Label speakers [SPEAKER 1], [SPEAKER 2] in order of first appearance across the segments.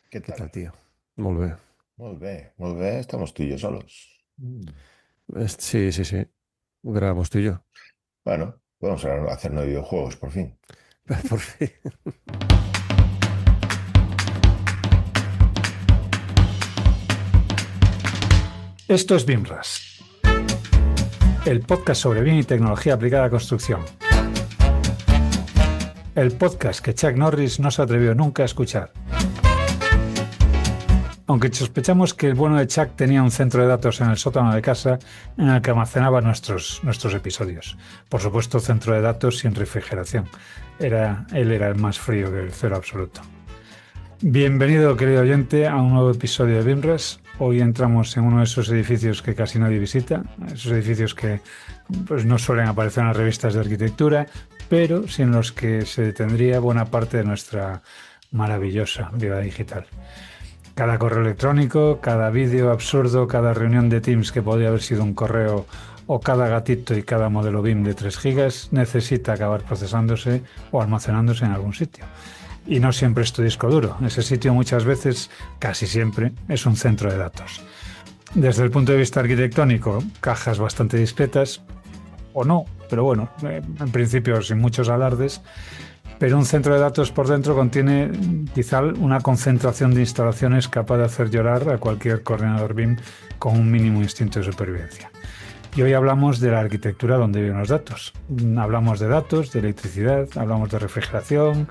[SPEAKER 1] ¿Qué
[SPEAKER 2] ¿Qué
[SPEAKER 1] tal?
[SPEAKER 2] tal, tío? Molt bé.
[SPEAKER 1] Molt bé, estamos tú y yo solos.
[SPEAKER 2] Sí, sí, sí. Grabamos tú y yo.
[SPEAKER 1] Bueno, podemos hacernos videojuegos, por fin.
[SPEAKER 2] Por fin.
[SPEAKER 3] Esto es BIMRAS, el podcast sobre BIM y tecnología aplicada a construcción. El podcast que Chuck Norris no se atrevió nunca a escuchar. Aunque sospechamos que el bueno de Chuck tenía un centro de datos en el sótano de casa en el que almacenaba nuestros episodios. Por supuesto, centro de datos sin refrigeración. Él era el más frío que el cero absoluto. Bienvenido, querido oyente, a un nuevo episodio de BIMRAS. Hoy entramos en uno de esos edificios que casi nadie visita, esos edificios que pues, no suelen aparecer en las revistas de arquitectura, pero sin los que se detendría buena parte de nuestra maravillosa vida digital. Cada correo electrónico, cada vídeo absurdo, cada reunión de Teams que podría haber sido un correo o cada gatito y cada modelo BIM de 3 gigas necesita acabar procesándose o almacenándose en algún sitio. Y no siempre es tu disco duro. Ese sitio muchas veces, casi siempre, es un centro de datos. Desde el punto de vista arquitectónico, cajas bastante discretas, o no, pero bueno, en principio sin muchos alardes, pero un centro de datos por dentro contiene quizá una concentración de instalaciones capaz de hacer llorar a cualquier coordinador BIM con un mínimo instinto de supervivencia. Y hoy hablamos de la arquitectura donde viven los datos. Hablamos de datos, de electricidad, hablamos de refrigeración,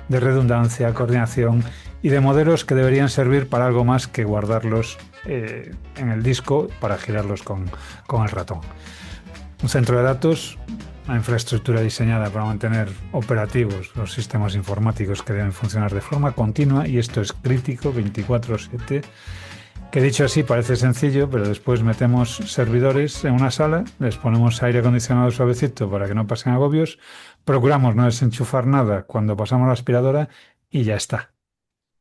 [SPEAKER 3] de redundancia, coordinación y de modelos que deberían servir para algo más que guardarlos en el disco para girarlos con el ratón. Un centro de datos, una infraestructura diseñada para mantener operativos los sistemas informáticos que deben funcionar de forma continua, y esto es crítico 24/7, que dicho así parece sencillo, pero después metemos servidores en una sala, les ponemos aire acondicionado suavecito para que no pasen agobios, procuramos no desenchufar nada cuando pasamos la aspiradora y ya está.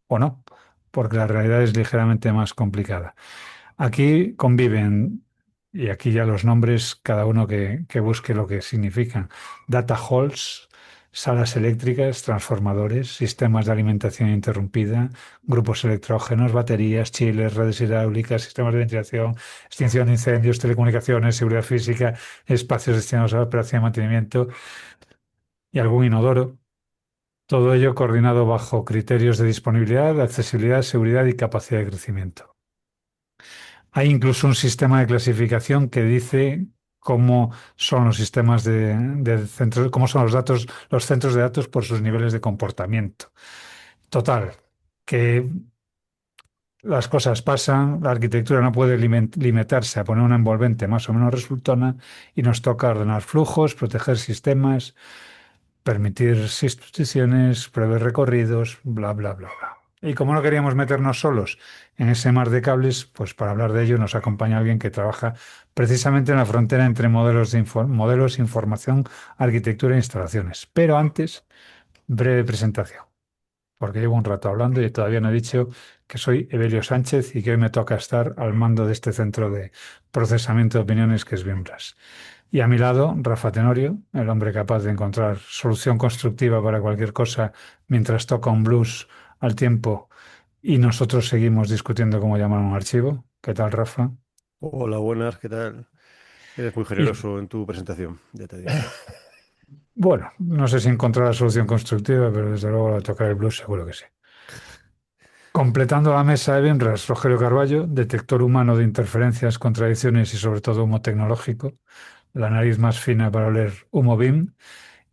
[SPEAKER 3] O no, porque la realidad es ligeramente más complicada. Aquí conviven, y aquí ya los nombres, cada uno que busque lo que significan: data halls, salas eléctricas, transformadores, sistemas de alimentación interrumpida, grupos electrógenos, baterías, chillers, redes hidráulicas, sistemas de ventilación, extinción de incendios, telecomunicaciones, seguridad física, espacios destinados a la operación y mantenimiento y algún inodoro. Todo ello coordinado bajo criterios de disponibilidad, accesibilidad, seguridad y capacidad de crecimiento. Hay incluso un sistema de clasificación que dice cómo son los sistemas de centros, cómo son los datos, los centros de datos por sus niveles de comportamiento. Total, que las cosas pasan, la arquitectura no puede limitarse a poner una envolvente más o menos resultona y nos toca ordenar flujos, proteger sistemas, permitir sustituciones, prever recorridos, bla, bla, bla, bla. Y como no queríamos meternos solos en ese mar de cables, pues para hablar de ello nos acompaña alguien que trabaja precisamente en la frontera entre modelos, información, arquitectura e instalaciones. Pero antes, breve presentación, porque llevo un rato hablando y todavía no he dicho que soy Evelio Sánchez y que hoy me toca estar al mando de este centro de procesamiento de opiniones que es BIMBRAS. Y a mi lado, Rafa Tenorio, el hombre capaz de encontrar solución constructiva para cualquier cosa mientras toca un blues al tiempo y nosotros seguimos discutiendo cómo llamar un archivo. ¿Qué tal, Rafa?
[SPEAKER 2] Hola, buenas, ¿qué tal? Eres muy
[SPEAKER 3] Y
[SPEAKER 2] generoso en tu presentación, ya te digo.
[SPEAKER 3] bueno, no sé si encontrar la solución constructiva, pero desde luego a tocar el blues seguro que sí. Completando la mesa de Benras, Rogelio Carballo, detector humano de interferencias, contradicciones y sobre todo humo tecnológico, la nariz más fina para oler humo BIM.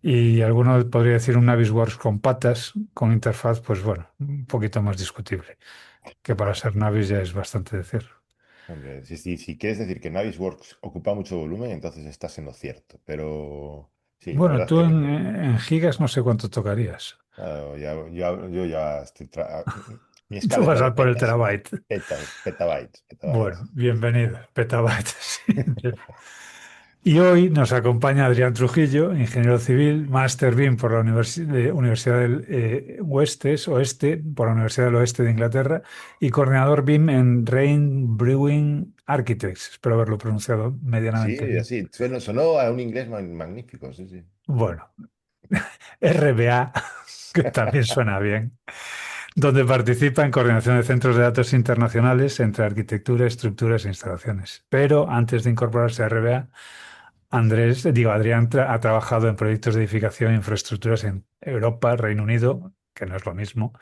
[SPEAKER 3] Y alguno podría decir un Navisworks con patas, con interfaz, pues bueno, un poquito más discutible, que para ser Navis ya es bastante decir.
[SPEAKER 1] Hombre, si quieres decir que Navisworks ocupa mucho volumen, entonces estás en lo cierto. Pero sí, la
[SPEAKER 3] Bueno,
[SPEAKER 1] verdad es
[SPEAKER 3] tú
[SPEAKER 1] que
[SPEAKER 3] en gigas no sé cuánto tocarías.
[SPEAKER 1] claro, yo ya estoy... mi
[SPEAKER 3] Tú
[SPEAKER 1] escala es
[SPEAKER 3] vas
[SPEAKER 1] la de
[SPEAKER 3] al por el
[SPEAKER 1] petas.
[SPEAKER 3] terabyte.
[SPEAKER 1] Petabytes,
[SPEAKER 3] Bueno,
[SPEAKER 1] petabytes.
[SPEAKER 3] bienvenido, petabytes. Sí. Y hoy nos acompaña Adrián Trujillo, ingeniero civil, Master BIM por la Universidad del Oeste, por la Universidad del Oeste de Inglaterra, y coordinador BIM en Rain Brewing Architects. Espero haberlo pronunciado medianamente
[SPEAKER 1] Sí,
[SPEAKER 3] bien.
[SPEAKER 1] así, sonó a un inglés magnífico, sí, sí.
[SPEAKER 3] Bueno, RBA, que también suena bien. donde participa en coordinación de centros de datos internacionales entre arquitectura, estructuras e instalaciones. Pero antes de incorporarse a RBA, Adrián ha trabajado en proyectos de edificación e infraestructuras en Europa, Reino Unido, que no es lo mismo,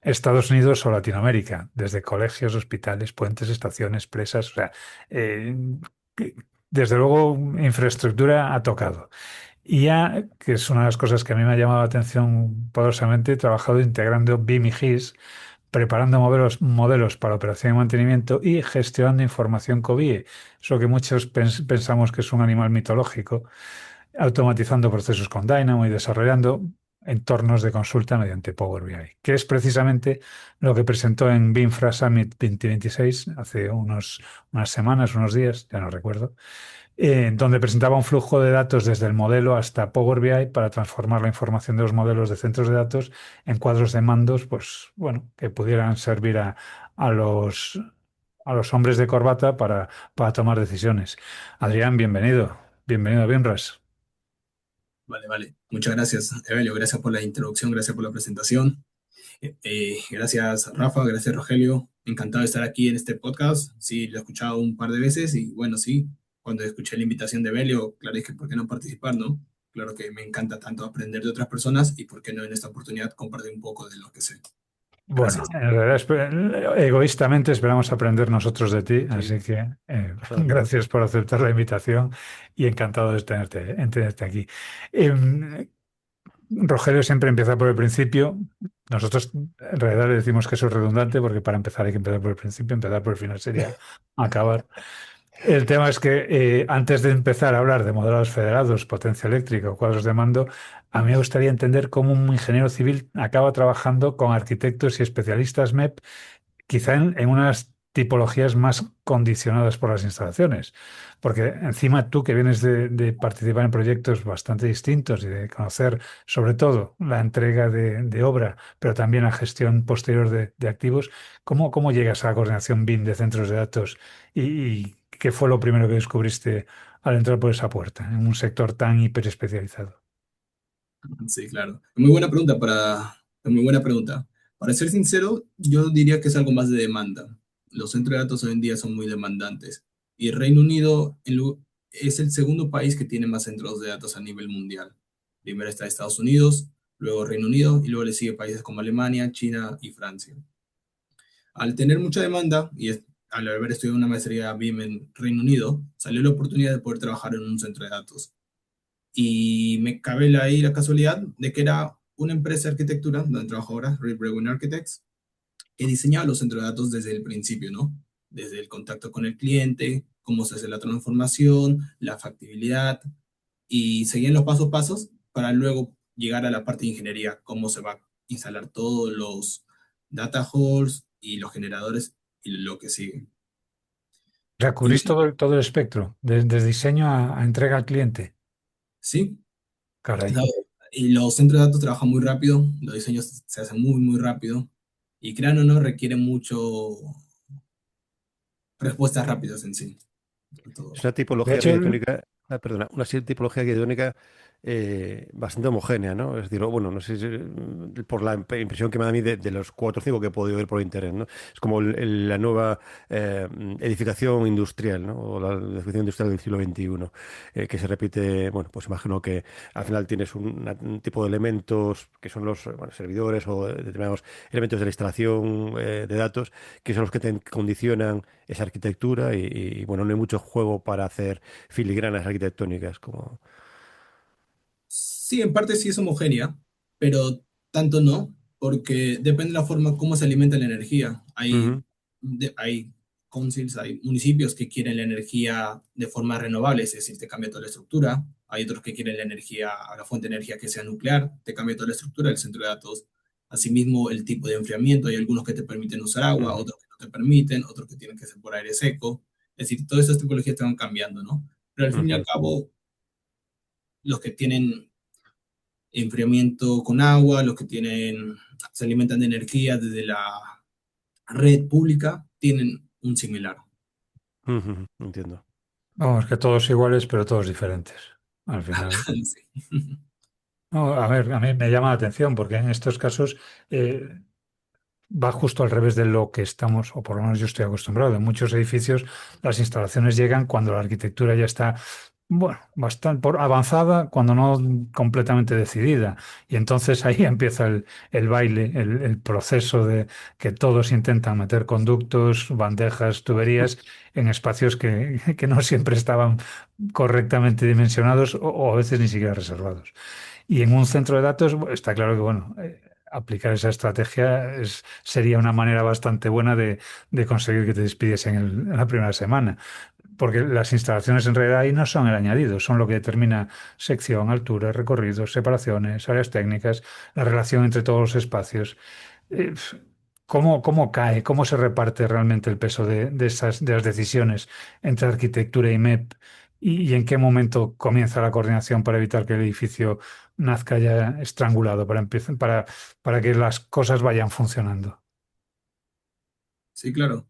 [SPEAKER 3] Estados Unidos o Latinoamérica, desde colegios, hospitales, puentes, estaciones, presas, o sea, eh, desde luego infraestructura ha tocado. Y ya, que es una de las cosas que a mí me ha llamado la atención poderosamente, he trabajado integrando BIM y GIS, preparando modelos para operación y mantenimiento y gestionando información COBIE, eso que muchos pensamos que es un animal mitológico, automatizando procesos con Dynamo y desarrollando entornos de consulta mediante Power BI, que es precisamente lo que presentó en BIMFRA Summit 2026 hace unas semanas, unos días, ya no recuerdo, donde presentaba un flujo de datos desde el modelo hasta Power BI para transformar la información de los modelos de centros de datos en cuadros de mandos, pues bueno, que pudieran servir a los hombres de corbata para tomar decisiones. Adrián, bienvenido. Bienvenido a BIMRAS.
[SPEAKER 4] Vale, vale. Muchas gracias, Evelio. Gracias por la introducción, gracias por la presentación. Gracias, Rafa, gracias, Rogelio. Encantado de estar aquí en este podcast. Sí, lo he escuchado un par de veces y bueno, sí, cuando escuché la invitación de Evelio, claro, dije, ¿por qué no participar, no? Claro que me encanta tanto aprender de otras personas y por qué no en esta oportunidad compartir un poco de lo que sé.
[SPEAKER 3] Bueno,
[SPEAKER 4] Gracias.
[SPEAKER 3] en realidad egoístamente esperamos aprender nosotros de ti, así
[SPEAKER 2] Sí,
[SPEAKER 3] que
[SPEAKER 2] claro.
[SPEAKER 3] gracias por aceptar la invitación y encantado de tenerte aquí. Em, Rogelio siempre empieza por el principio. Nosotros en realidad le decimos que eso es redundante porque para empezar hay que empezar por el principio, empezar por el final sería acabar. El tema es que antes de empezar a hablar de modelos federados, potencia eléctrica o cuadros de mando, a mí me gustaría entender cómo un ingeniero civil acaba trabajando con arquitectos y especialistas MEP, quizá en unas tipologías más condicionadas por las instalaciones. Porque encima tú que vienes de participar en proyectos bastante distintos y de conocer sobre todo la entrega de obra, pero también la gestión posterior de activos, ¿cómo llegas a la coordinación BIM de centros de datos y qué fue lo primero que descubriste al entrar por esa puerta en un sector tan hiperespecializado?
[SPEAKER 4] Sí, claro. Muy buena pregunta muy buena pregunta. Para ser sincero, yo diría que es algo más de demanda. Los centros de datos hoy en día son muy demandantes. Y Reino Unido es el segundo país que tiene más centros de datos a nivel mundial. Primero está Estados Unidos, luego Reino Unido y luego le sigue países como Alemania, China y Francia. Al tener mucha demanda al haber estudiado una maestría BIM en Reino Unido, salió la oportunidad de poder trabajar en un centro de datos y me cabe la casualidad de que era una empresa de arquitectura donde trabajo ahora, Red Brewin Architects, que diseñaba los centros de datos desde el principio, ¿no? Desde el contacto con el cliente, cómo se hace la transformación, la factibilidad, y seguían los pasos a pasos para luego llegar a la parte de ingeniería, cómo se va a instalar todos los data halls y los generadores y lo que sigue.
[SPEAKER 3] O sea,
[SPEAKER 4] Y
[SPEAKER 3] cubrís todo el espectro, desde diseño a entrega al cliente.
[SPEAKER 4] sí,
[SPEAKER 3] Caray.
[SPEAKER 4] no, y los centros de datos trabajan muy rápido, los diseños se hacen muy, muy rápido, y crean o no, requieren mucho respuestas rápidas en sí.
[SPEAKER 2] Es
[SPEAKER 4] Todo.
[SPEAKER 2] una
[SPEAKER 3] De
[SPEAKER 2] tipología
[SPEAKER 3] hecho,
[SPEAKER 2] arquitectónica, perdona, tipología arquitectónica bastante homogénea, ¿no? Es decir, bueno, no sé si, por la impresión que me da a mí de los cuatro o cinco que he podido ver por internet, ¿no? Es como la nueva eh, edificación industrial, ¿no? O la edificación industrial del siglo XXI, que se repite, bueno, pues imagino que al final tienes un tipo de elementos que son los bueno, servidores o determinados elementos de la instalación de datos, que son los que te condicionan esa arquitectura bueno, no hay mucho juego para hacer filigranas arquitectónicas como...
[SPEAKER 4] Sí, en parte sí es homogénea, pero tanto no, porque depende de la forma como se alimenta la energía.
[SPEAKER 2] Ujú,
[SPEAKER 4] Hay councils, hay municipios que quieren la energía de forma renovable, es decir, te cambia toda la estructura. Hay otros que quieren la energía, la fuente de energía que sea nuclear, te cambia toda la estructura del centro de datos. Asimismo, el tipo de enfriamiento, hay algunos que te permiten usar agua,
[SPEAKER 2] ujú,
[SPEAKER 4] otros que no te permiten, otros que tienen que ser por aire seco. Es decir, todas estas tipologías te van cambiando, ¿no? Pero al fin y al
[SPEAKER 2] ujú.
[SPEAKER 4] cabo, los que tienen enfriamiento con agua, los que se alimentan de energía desde la red pública, tienen un similar.
[SPEAKER 2] Ujú, entiendo.
[SPEAKER 3] vamos, que todos iguales, pero todos diferentes. Al final.
[SPEAKER 4] Sí.
[SPEAKER 3] No, a ver, a mí me llama la atención porque en estos casos, eh, va justo al revés de lo que estamos, o por lo menos yo estoy acostumbrado. En muchos edificios las instalaciones llegan cuando la arquitectura ya está, bueno, bastante avanzada, cuando no completamente decidida. Y entonces ahí empieza el baile, el proceso de que todos intentan meter conductos, bandejas, tuberías en espacios que no siempre estaban correctamente dimensionados o a veces ni siquiera reservados. Y en un centro de datos está claro que, bueno, aplicar esa estrategia sería una manera bastante buena de conseguir que te despidiesen en la primera semana. Porque las instalaciones en realidad ahí no son el añadido, son lo que determina sección, altura, recorridos, separaciones, áreas técnicas, la relación entre todos los espacios. Eh, ¿Cómo cae, cómo se reparte realmente el peso de las decisiones entre arquitectura y MEP? Y en qué momento comienza la coordinación para evitar que el edificio nazca ya estrangulado, para que las cosas vayan funcionando?
[SPEAKER 4] Sí, claro.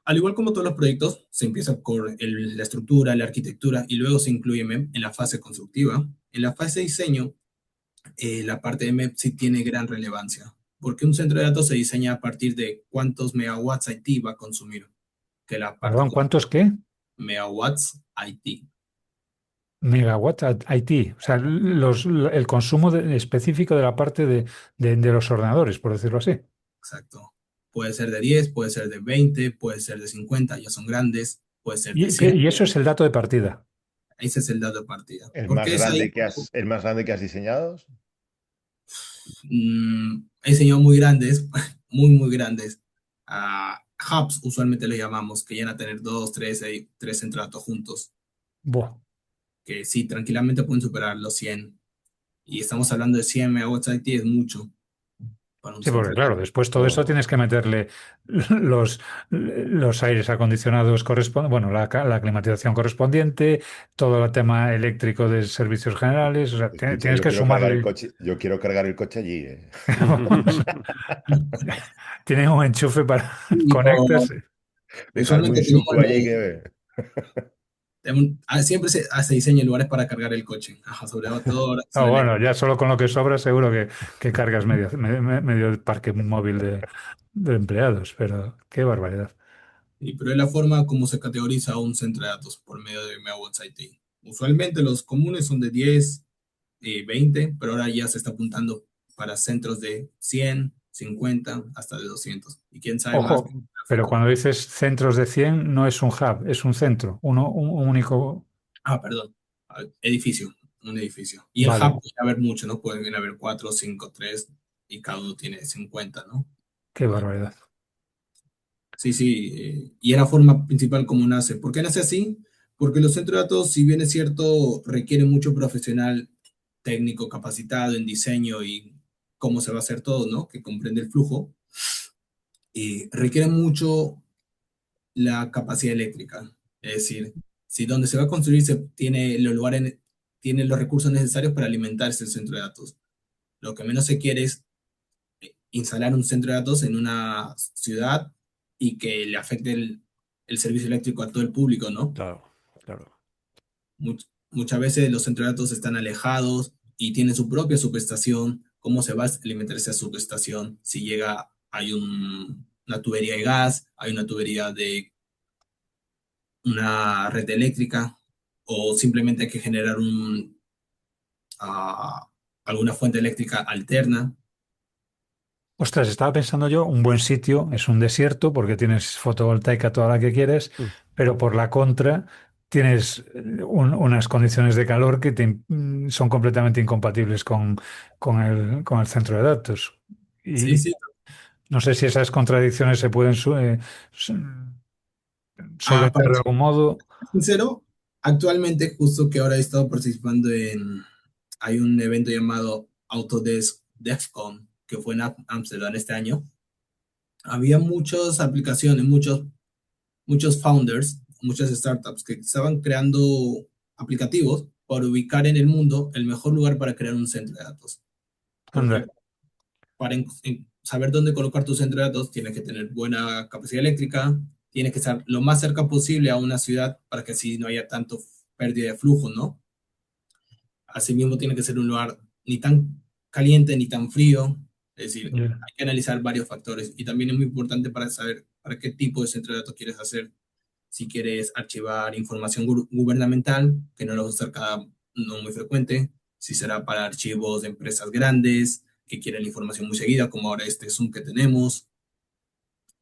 [SPEAKER 4] Al igual como todos los proyectos, se empieza con la estructura, la arquitectura y luego se incluye MEP en la fase constructiva. En la fase de diseño, la parte de MEP sí tiene gran relevancia, porque un centro de datos se diseña a partir de cuántos megawatts IT va a consumir, que la parte
[SPEAKER 3] Perdón,
[SPEAKER 4] con
[SPEAKER 3] ¿cuántos qué?
[SPEAKER 4] megawatts IT.
[SPEAKER 3] Megawatt IT, o sea, el consumo específico de la parte de los ordenadores, por decirlo así.
[SPEAKER 4] Exacto. Puede ser de 10, puede ser de 20, puede ser de 50, ya son grandes, puede ser de
[SPEAKER 3] Y,
[SPEAKER 4] 100.
[SPEAKER 3] y eso es el dato de partida.
[SPEAKER 4] Ese es el dato de partida.
[SPEAKER 1] ¿El más
[SPEAKER 4] Porque es ahí,
[SPEAKER 1] grande el más grande que has diseñado?
[SPEAKER 4] he diseñado muy grandes, muy, muy grandes. Hubs, usualmente le llamamos, que llegan a tener dos, tres centros juntos,
[SPEAKER 3] Buah.
[SPEAKER 4] que sí, tranquilamente pueden superar los 100. Y estamos hablando de 100 megawatts IT, es mucho para un
[SPEAKER 3] Sí,
[SPEAKER 4] centro
[SPEAKER 3] porque
[SPEAKER 4] de
[SPEAKER 3] claro,
[SPEAKER 4] datos.
[SPEAKER 3] después todo eso
[SPEAKER 1] Oh,
[SPEAKER 3] tienes que meterle los aires acondicionados correspondientes, bueno, la climatización correspondiente, todo el tema eléctrico de servicios generales, o sea,
[SPEAKER 1] escucha,
[SPEAKER 3] tienes que sumarle.
[SPEAKER 1] yo quiero cargar el coche allí, ¿eh?
[SPEAKER 3] Vamos, tienen un enchufe para
[SPEAKER 4] Y
[SPEAKER 3] conectas.
[SPEAKER 1] Dejarme un
[SPEAKER 4] usualmente
[SPEAKER 1] suco allí que...
[SPEAKER 4] siempre se diseñan lugares para cargar el coche. Ajá, sobre todo ahora
[SPEAKER 3] Ah,
[SPEAKER 4] son
[SPEAKER 3] bueno,
[SPEAKER 4] eléctricos.
[SPEAKER 3] ya solo con lo que sobra seguro que cargas medio el parque móvil de empleados, pero qué barbaridad.
[SPEAKER 4] Pero es la forma como se categoriza un centro de datos por medio de megawatts IT. Usualmente los comunes son de 10, 20, pero ahora ya se está apuntando para centros de 100, 50, hasta de 200. Y quién sabe más
[SPEAKER 3] Ojo,
[SPEAKER 4] que
[SPEAKER 3] pero
[SPEAKER 4] tráfico.
[SPEAKER 3] cuando dices centros de 100 no es un hub, es un centro, un único.
[SPEAKER 4] Perdón. Edificio, un edificio. Y el
[SPEAKER 3] Vale,
[SPEAKER 4] hub puede haber mucho, ¿no? Pueden haber 4, 5, 3 y cada uno tiene 50, ¿no?
[SPEAKER 3] qué barbaridad.
[SPEAKER 4] Sí, sí, y es la forma principal como nace. ¿Por qué nace así? Porque los centros de datos, si bien es cierto, requieren mucho profesional técnico capacitado en diseño y cómo se va a hacer todo, ¿no? Que comprende el flujo, requieren mucho la capacidad eléctrica. Es decir, si donde se va a construir se tiene los lugares, tiene los recursos necesarios para alimentarse el centro de datos. Lo que menos se quiere es instalar un centro de datos en una ciudad y que le afecte el servicio eléctrico a todo el público, ¿no?
[SPEAKER 2] Claro, claro.
[SPEAKER 4] Muchas veces los centros de datos están alejados y tienen su propia subestación. ¿Cómo se va a alimentar esa subestación? Si llega, hay una tubería de gas, hay una tubería de una red eléctrica, o simplemente hay que generar ah, alguna fuente eléctrica alterna.
[SPEAKER 3] Ostras, estaba pensando yo, un buen sitio es un desierto porque tienes fotovoltaica toda la que quieres,
[SPEAKER 2] Mm.
[SPEAKER 3] pero por la contra tienes unas condiciones de calor que son completamente incompatibles con el centro de datos.
[SPEAKER 4] Sí,
[SPEAKER 3] Y
[SPEAKER 4] sí.
[SPEAKER 3] no sé si esas contradicciones se pueden
[SPEAKER 4] Para
[SPEAKER 3] solventar de algún modo.
[SPEAKER 4] sincero, actualmente, justo que ahora he estado participando hay un evento llamado Autodesk DevCon, que fue en Amsterdam este año. Había muchas aplicaciones, muchos founders, muchas startups que estaban creando aplicativos para ubicar en el mundo el mejor lugar para crear un centro de datos.
[SPEAKER 3] Anda,
[SPEAKER 4] Porque para saber dónde colocar tu centro de datos, tienes que tener buena capacidad eléctrica, tienes que estar lo más cerca posible a una ciudad para que así no haya tanto pérdida de flujo, ¿no? Asimismo, tiene que ser un lugar ni tan caliente ni tan frío. Es decir,
[SPEAKER 3] Ya.
[SPEAKER 4] hay que analizar varios factores y también es muy importante para saber para qué tipo de centro de datos quieres hacer. Si quieres archivar información gubernamental, que no lo vas a hacer no muy frecuente, si será para archivos de empresas grandes que quieren la información muy seguida, como ahora este Zoom que tenemos.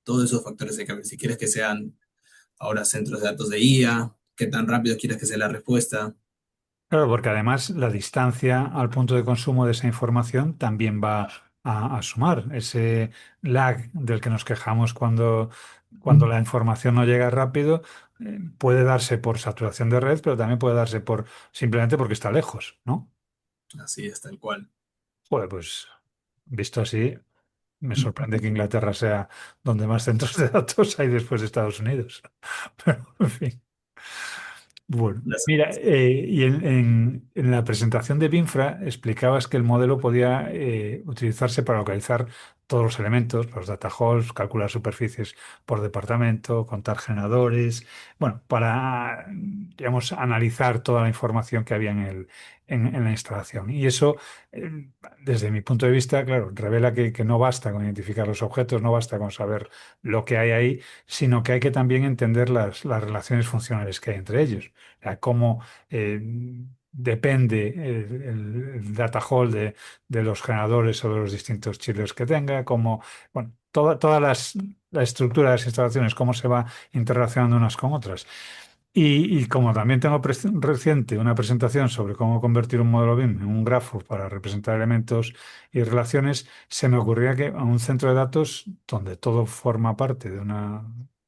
[SPEAKER 4] Todos esos factores hay que ver. Si quieres que sean ahora centros de datos de IA, qué tan rápido quieres que sea la respuesta.
[SPEAKER 3] Claro, porque además la distancia al punto de consumo de esa información también va a sumar ese lag del que nos quejamos cuando la información no llega rápido. Puede darse por saturación de red, pero también puede darse por simplemente porque está lejos, ¿no?
[SPEAKER 4] Así es, tal cual.
[SPEAKER 3] Joder, pues visto así, me sorprende que Inglaterra sea donde más centros de datos hay después de Estados Unidos. Pero, en fin. Bueno, mira, y en la presentación de Binfra explicabas que el modelo podía utilizarse para localizar todos los elementos, los data halls, calcular superficies por departamento, contar generadores, bueno, para, digamos, analizar toda la información que había en la instalación. Y eso, eh, desde mi punto de vista, claro, revela que no basta con identificar los objetos, no basta con saber lo que hay ahí, sino que hay que también entender las relaciones funcionales que hay entre ellos sea, cómo depende el data hall de los generadores o de los distintos chiles que tenga, cómo, bueno, la estructura de las instalaciones, cómo se va interrelacionando unas con otras. Y como también tengo reciente una presentación sobre cómo convertir un modelo BIM en un grafo para representar elementos y relaciones, se me ocurría que a un centro de datos donde todo forma parte de una,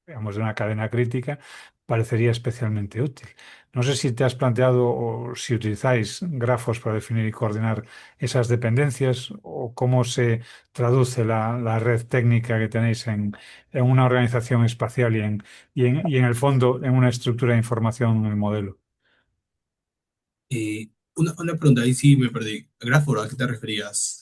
[SPEAKER 3] digamos, de una cadena crítica, parecería especialmente útil. No sé si te has planteado o si utilizáis grafos para definir y coordinar esas dependencias o cómo se traduce la red técnica que tenéis en una organización espacial y en el fondo en una estructura de información en el modelo.
[SPEAKER 4] Una pregunta, ahí sí me perdí. Grafo, ¿a qué te referías?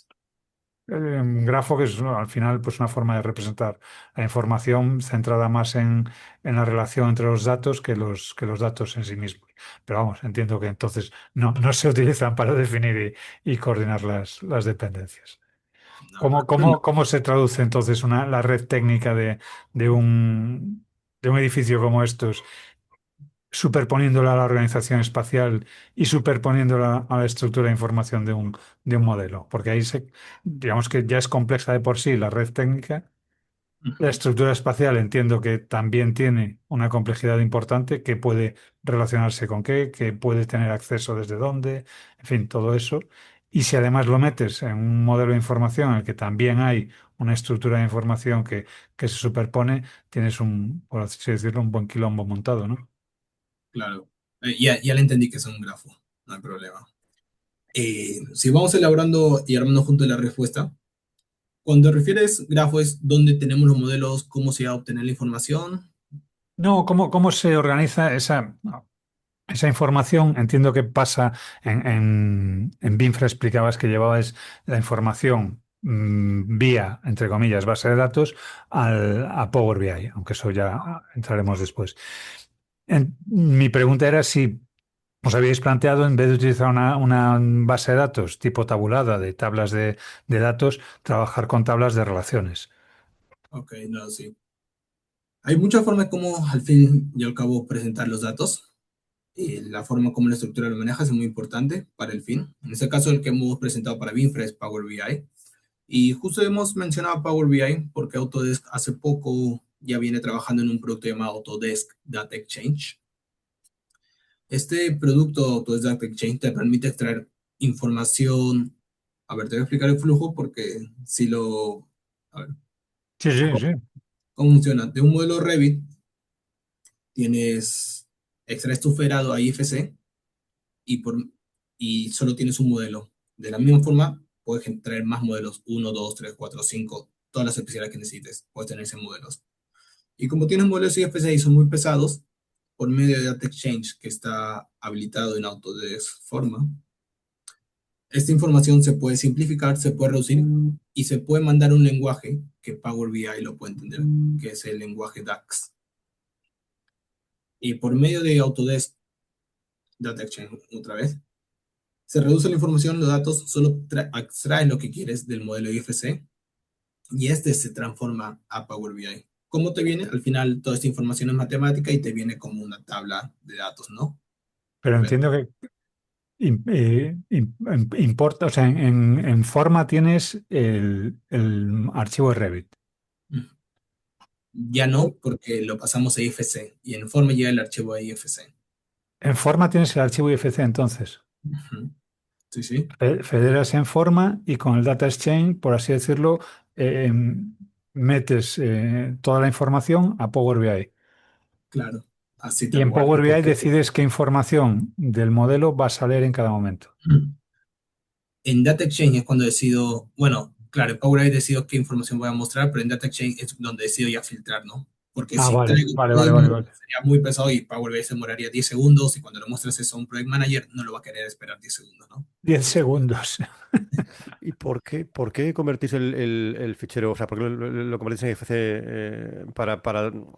[SPEAKER 3] Grafo que es, ¿no? Al final pues una forma de representar la información centrada más en la relación entre los datos que los datos en sí mismos. Pero vamos, entiendo que entonces no se utilizan para definir y coordinar las dependencias.
[SPEAKER 4] No,
[SPEAKER 3] ¿Cómo se traduce entonces la red técnica de un edificio como estos, superponiéndola a la organización espacial y superponiéndola a la estructura de información de un modelo? Porque ahí digamos que ya es compleja de por sí la red técnica. La
[SPEAKER 4] ujú,
[SPEAKER 3] estructura espacial entiendo que también tiene una complejidad importante, que puede relacionarse con qué, que puede tener acceso desde dónde, en fin, todo eso. Y si además lo metes en un modelo de información en el que también hay una estructura de información que se superpone, tienes por así decirlo, un buen quilombo montado, ¿no?
[SPEAKER 4] claro. Ya le entendí que es un grafo, no hay problema. Si vamos elaborando y armando junto la respuesta, cuando refieres grafo es donde tenemos los modelos, cómo se va a obtener la información.
[SPEAKER 3] No, ¿cómo se organiza esa información? Entiendo que pasa en Binfra explicabas que llevabas la información vía, entre comillas, base de datos a Power BI, aunque eso ya entraremos después. Mi pregunta era si os habíais planteado, en vez de utilizar una base de datos tipo tabulada de tablas de datos, trabajar con tablas de relaciones.
[SPEAKER 4] Ok, no, sí. Hay muchas formas como al fin y al cabo presentar los datos. La forma como la estructura lo maneja es muy importante para el fin. En este caso, el que hemos presentado para Binfra es Power BI. Y justo hemos mencionado Power BI porque Autodesk hace poco ya viene trabajando en un producto llamado Autodesk Data Exchange. Este producto Autodesk Data Exchange te permite extraer información. A ver, te voy a explicar el flujo porque si lo... A ver,
[SPEAKER 3] Sí, sí, sí.
[SPEAKER 4] ¿cómo funciona? De un modelo Revit tienes, extraes tu federado a IFC y, y solo tienes un modelo. De la misma forma, puedes traer más modelos, uno 2 3 4 5 todas las especialidades que necesites, puedes tener ese modelos. Y como tienes modelos IFC y son muy pesados, por medio de Data Exchange, que está habilitado en Autodesk Forma, esta información se puede simplificar, se puede reducir y se puede mandar un lenguaje que Power BI lo puede entender, que es el lenguaje DAX. Y por medio de Autodesk Data Exchange, otra vez, se reduce la información, los datos, solo extraes lo que quieres del modelo IFC y este se transforma a Power BI. ¿Cómo te viene? Al final toda esta información es matemática y te viene como una tabla de datos, ¿no?
[SPEAKER 3] Pero
[SPEAKER 4] Pero,
[SPEAKER 3] entiendo que importa, o sea, en forma tienes el archivo de Revit.
[SPEAKER 4] ya no, porque lo pasamos a IFC y en forma llega el archivo a IFC.
[SPEAKER 3] En forma tienes el archivo IFC entonces.
[SPEAKER 4] Ujú. Sí, sí,
[SPEAKER 3] Federas en forma y con el Data Exchange, por así decirlo, eh, metes toda la información a Power BI.
[SPEAKER 4] claro, así
[SPEAKER 3] Y
[SPEAKER 4] tal
[SPEAKER 3] en
[SPEAKER 4] cual.
[SPEAKER 3] Power
[SPEAKER 2] ¿Y por
[SPEAKER 3] BI
[SPEAKER 2] qué?
[SPEAKER 3] decides qué información del modelo va a salir en cada momento.
[SPEAKER 4] En Data Exchange es cuando decido, bueno, claro, en Power BI decido qué información voy a mostrar, pero en Data Exchange es donde decido ya filtrar, ¿no? Porque
[SPEAKER 3] Ah,
[SPEAKER 4] si
[SPEAKER 3] vale,
[SPEAKER 4] traigo
[SPEAKER 3] vale,
[SPEAKER 4] todo
[SPEAKER 3] vale,
[SPEAKER 4] el
[SPEAKER 3] vale,
[SPEAKER 4] modelo
[SPEAKER 3] vale.
[SPEAKER 4] sería muy pesado y Power BI se demoraría 10 segundos y cuando lo muestras eso a un Project Manager no lo va a querer esperar 10 segundos, ¿no?
[SPEAKER 3] 10 segundos.
[SPEAKER 2] ¿Y por qué convertís el fichero, o sea, por qué lo convertís en IFC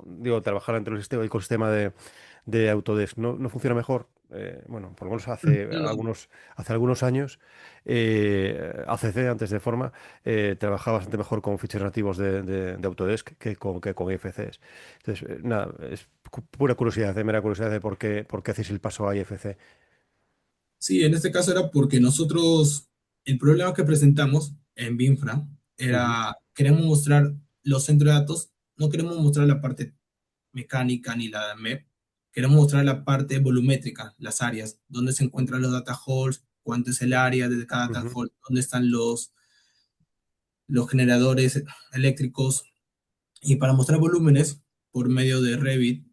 [SPEAKER 2] digo, trabajar entre el ecosistema de Autodesk? ¿No funciona mejor? Bueno, por lo menos
[SPEAKER 4] No,
[SPEAKER 2] hace algunos años, ACC, antes de Forma, trabajaba bastante mejor con ficheros nativos de Autodesk que con IFCs. Entonces, nada, es pura curiosidad, mera curiosidad de por qué hacéis el paso a IFC.
[SPEAKER 4] sí, en este caso era porque nosotros, el problema que presentamos en Binfra
[SPEAKER 2] Ujú,
[SPEAKER 4] era, queremos mostrar los centros de datos, no queremos mostrar la parte mecánica ni la MEP, queremos mostrar la parte volumétrica, las áreas, dónde se encuentran los data halls, cuánto es el área de cada data
[SPEAKER 2] ujú,
[SPEAKER 4] hall, dónde están los generadores eléctricos. Y para mostrar volúmenes por medio de Revit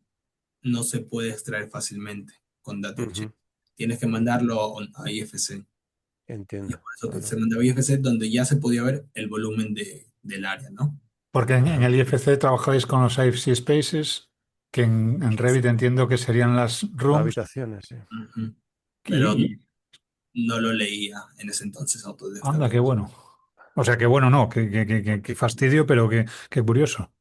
[SPEAKER 4] no se puede extraer fácilmente con Data Exchange.
[SPEAKER 2] ujú.
[SPEAKER 4] Tienes que mandarlo a IFC. Y es
[SPEAKER 2] Entiendo.
[SPEAKER 4] por eso que
[SPEAKER 2] Vale,
[SPEAKER 4] se
[SPEAKER 2] vale.
[SPEAKER 4] mandaba a IFC donde ya se podía ver el volumen del área, ¿no?
[SPEAKER 3] Porque en el IFC trabajáis con los IFC Spaces, que en Revit entiendo que serían las rooms.
[SPEAKER 2] Habitaciones, sí.
[SPEAKER 4] Ujú. Pero
[SPEAKER 3] Y
[SPEAKER 4] no lo leía en ese entonces Autodesk
[SPEAKER 3] anda, qué
[SPEAKER 4] también.
[SPEAKER 3] bueno. O sea, qué bueno, no, qué fastidio, pero qué curioso.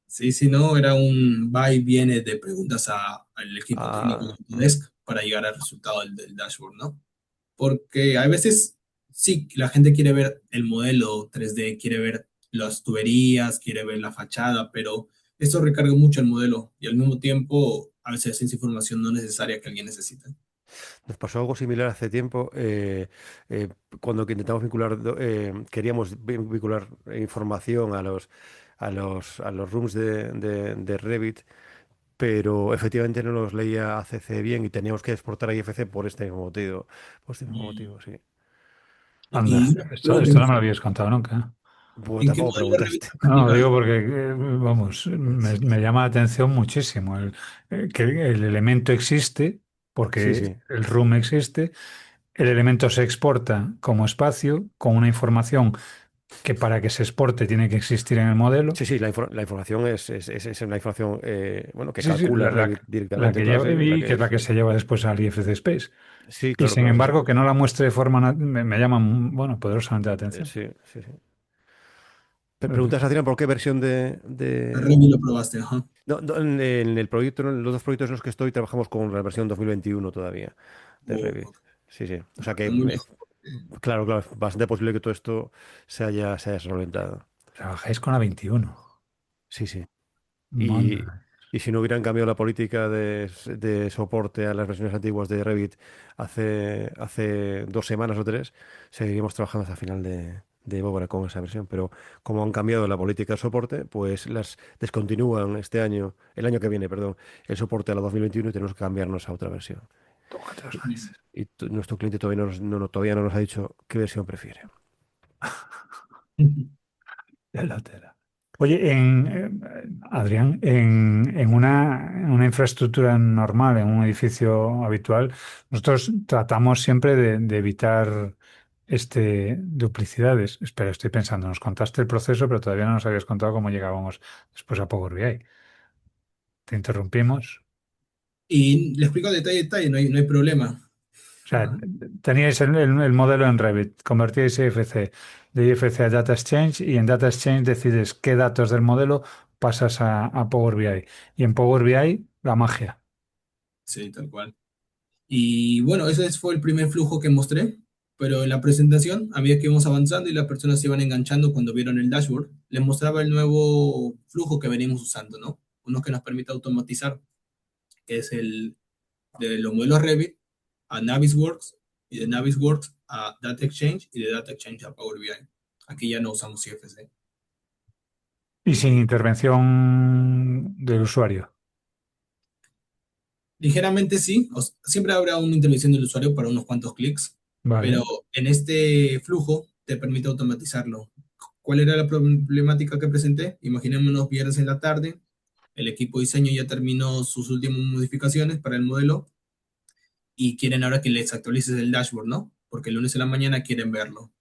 [SPEAKER 4] Sí, sí, no, era un va y viene de preguntas al equipo técnico de
[SPEAKER 2] Ah,
[SPEAKER 4] Autodesk para llegar al resultado del dashboard, ¿no? Porque a veces sí, la gente quiere ver el modelo 3D, quiere ver las tuberías, quiere ver la fachada, pero esto recarga mucho el modelo y al mismo tiempo a veces es información no necesaria que alguien necesita.
[SPEAKER 2] nos pasó algo similar hace tiempo, cuando que intentamos queríamos vincular información a los rooms de Revit, pero efectivamente no los leía ACC bien y teníamos que exportar a IFC por este mismo motivo. Por este mismo
[SPEAKER 4] Mm.
[SPEAKER 2] motivo, sí.
[SPEAKER 4] Y
[SPEAKER 3] Anda,
[SPEAKER 4] una pregunta,
[SPEAKER 3] esto no me lo habías contado nunca.
[SPEAKER 2] Bueno,
[SPEAKER 4] ¿en qué
[SPEAKER 2] tampoco
[SPEAKER 4] modelo de Revit
[SPEAKER 2] preguntaste.
[SPEAKER 4] estás
[SPEAKER 3] No, digo
[SPEAKER 4] trabajando?
[SPEAKER 3] porque, vamos, me llama la atención muchísimo que el elemento existe,
[SPEAKER 2] Sí,
[SPEAKER 3] porque
[SPEAKER 2] sí.
[SPEAKER 3] el room existe, el elemento se exporta como espacio, con una información que para que se exporte tiene que existir en el modelo.
[SPEAKER 2] Sí, sí, la información es una información, bueno, que
[SPEAKER 3] Sí, sí,
[SPEAKER 2] calcula Revit
[SPEAKER 3] la
[SPEAKER 2] directamente,
[SPEAKER 3] que
[SPEAKER 2] claro,
[SPEAKER 3] lleva,
[SPEAKER 2] sí, la
[SPEAKER 3] y que
[SPEAKER 2] que
[SPEAKER 3] es la que se lleva después al IFC Space.
[SPEAKER 2] sí,
[SPEAKER 3] Y
[SPEAKER 2] claro,
[SPEAKER 3] sin
[SPEAKER 2] claro, sí.
[SPEAKER 3] embargo, que no la muestre de forma, me llama, bueno, poderosamente la atención.
[SPEAKER 2] Sí, sí, sí.
[SPEAKER 3] Eh,
[SPEAKER 2] Preguntas, Adrián, ¿por qué versión de...
[SPEAKER 4] Revit lo probaste, ajá.
[SPEAKER 2] No, no, en el proyecto, en los dos proyectos en los que estoy, trabajamos con la versión 2021 todavía de Revit.
[SPEAKER 4] Ok,
[SPEAKER 2] Sí, sí. O sea que
[SPEAKER 4] muy
[SPEAKER 2] es,
[SPEAKER 4] mejor.
[SPEAKER 2] claro, claro, es bastante posible que todo esto se haya solventado.
[SPEAKER 3] Trabajáis con la 21.
[SPEAKER 2] Sí, sí. Y,
[SPEAKER 3] Manda.
[SPEAKER 2] y si no hubieran cambiado la política de soporte a las versiones antiguas de Revit hace 2 semanas o 3, seguiríamos trabajando hasta final de obra con esa versión. Pero como han cambiado la política de soporte, pues las descontinúan el año que viene, perdón, el soporte a la 2021 y tenemos que cambiarnos a otra versión.
[SPEAKER 3] Tócate las
[SPEAKER 2] Y,
[SPEAKER 3] narices.
[SPEAKER 2] y nuestro cliente todavía no nos ha dicho qué versión prefiere.
[SPEAKER 3] Tela, tela. Oye, Adrián, en una infraestructura normal, en un edificio habitual, nosotros tratamos siempre de evitar duplicidades. Espera, estoy pensando, nos contaste el proceso, pero todavía no nos habías contado cómo llegábamos después a Power BI. Te interrumpimos.
[SPEAKER 4] Y le explico detalle a detalle, no hay problema.
[SPEAKER 3] O sea,
[SPEAKER 4] Ajá.
[SPEAKER 3] teníais el modelo en Revit, convertíais IFC, de IFC a Data Exchange y en Data Exchange decides qué datos del modelo pasas a Power BI. Y en Power BI, la magia.
[SPEAKER 4] Sí, tal cual. Y bueno, ese fue el primer flujo que mostré. pero en la presentación, a medida que íbamos avanzando y las personas se iban enganchando cuando vieron el dashboard, les mostraba el nuevo flujo que venimos usando, ¿no? Uno que nos permite automatizar, que es el de los modelos Revit a Navisworks y de Navisworks a Data Exchange y de Data Exchange a Power BI. Aquí ya no usamos CFC.
[SPEAKER 3] Y sin intervención del usuario.
[SPEAKER 4] Ligeramente sí, siempre habrá una intervención del usuario para unos cuantos clics, pero
[SPEAKER 3] Vale.
[SPEAKER 4] en este flujo te permite automatizarlo. ¿Cuál era la problemática que presenté? Imaginémonos viernes en la tarde, el equipo de diseño ya terminó sus últimas modificaciones para el modelo y quieren ahora que les actualices el dashboard, ¿no? Porque el lunes en la mañana quieren verlo.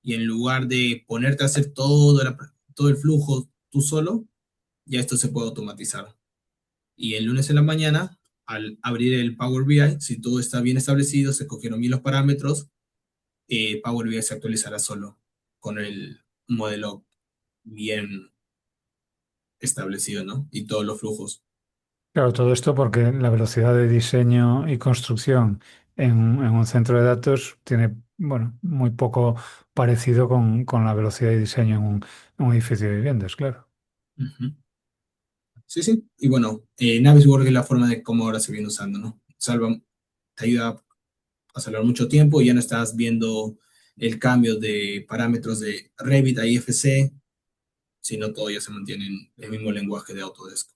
[SPEAKER 4] Y en lugar de ponerte a hacer todo el flujo tú solo, ya esto se puede automatizar. Y el lunes en la mañana, al abrir el Power BI, si todo está bien establecido, se cogieron bien los parámetros, Power BI se actualizará solo con el modelo bien establecido, ¿no? Y todos los flujos.
[SPEAKER 3] Claro, todo esto porque la velocidad de diseño y construcción en un centro de datos tiene, bueno, muy poco parecido con la velocidad de diseño en un edificio de viviendas, claro.
[SPEAKER 4] Ujú. Sí, sí. Y bueno, Navisworks es la forma de cómo ahora se viene usando, ¿no? Te ayuda a salvar mucho tiempo y ya no estás viendo el cambio de parámetros de Revit a IFC, sino todo ya se mantiene en el mismo lenguaje de Autodesk.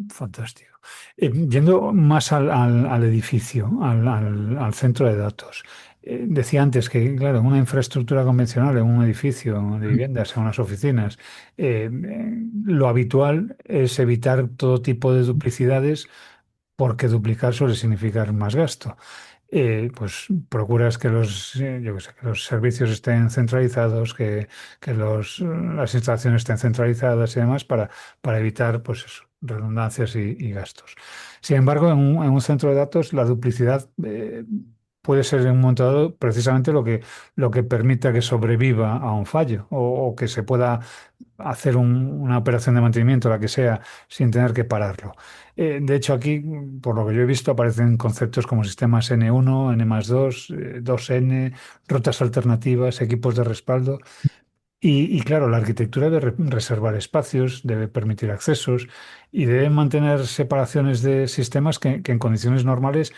[SPEAKER 3] Fantástico. Yendo más al edificio, al centro de datos. Decía antes que, claro, en una infraestructura convencional, en un edificio de viviendas, en unas oficinas, lo habitual es evitar todo tipo de duplicidades porque duplicar suele significar más gasto. Pues procuras que yo qué sé, que los servicios estén centralizados, que las instalaciones estén centralizadas y demás para evitar pues eso, redundancias y gastos. Sin embargo, en un centro de datos la duplicidad puede ser en un momento dado precisamente lo que permita que sobreviva a un fallo o que se pueda hacer una operación de mantenimiento, la que sea, sin tener que pararlo. De hecho, aquí, por lo que yo he visto, aparecen conceptos como sistemas N1, N+2, 2N, rutas alternativas, equipos de respaldo. Y claro, la arquitectura debe reservar espacios, debe permitir accesos y debe mantener separaciones de sistemas que en condiciones normales,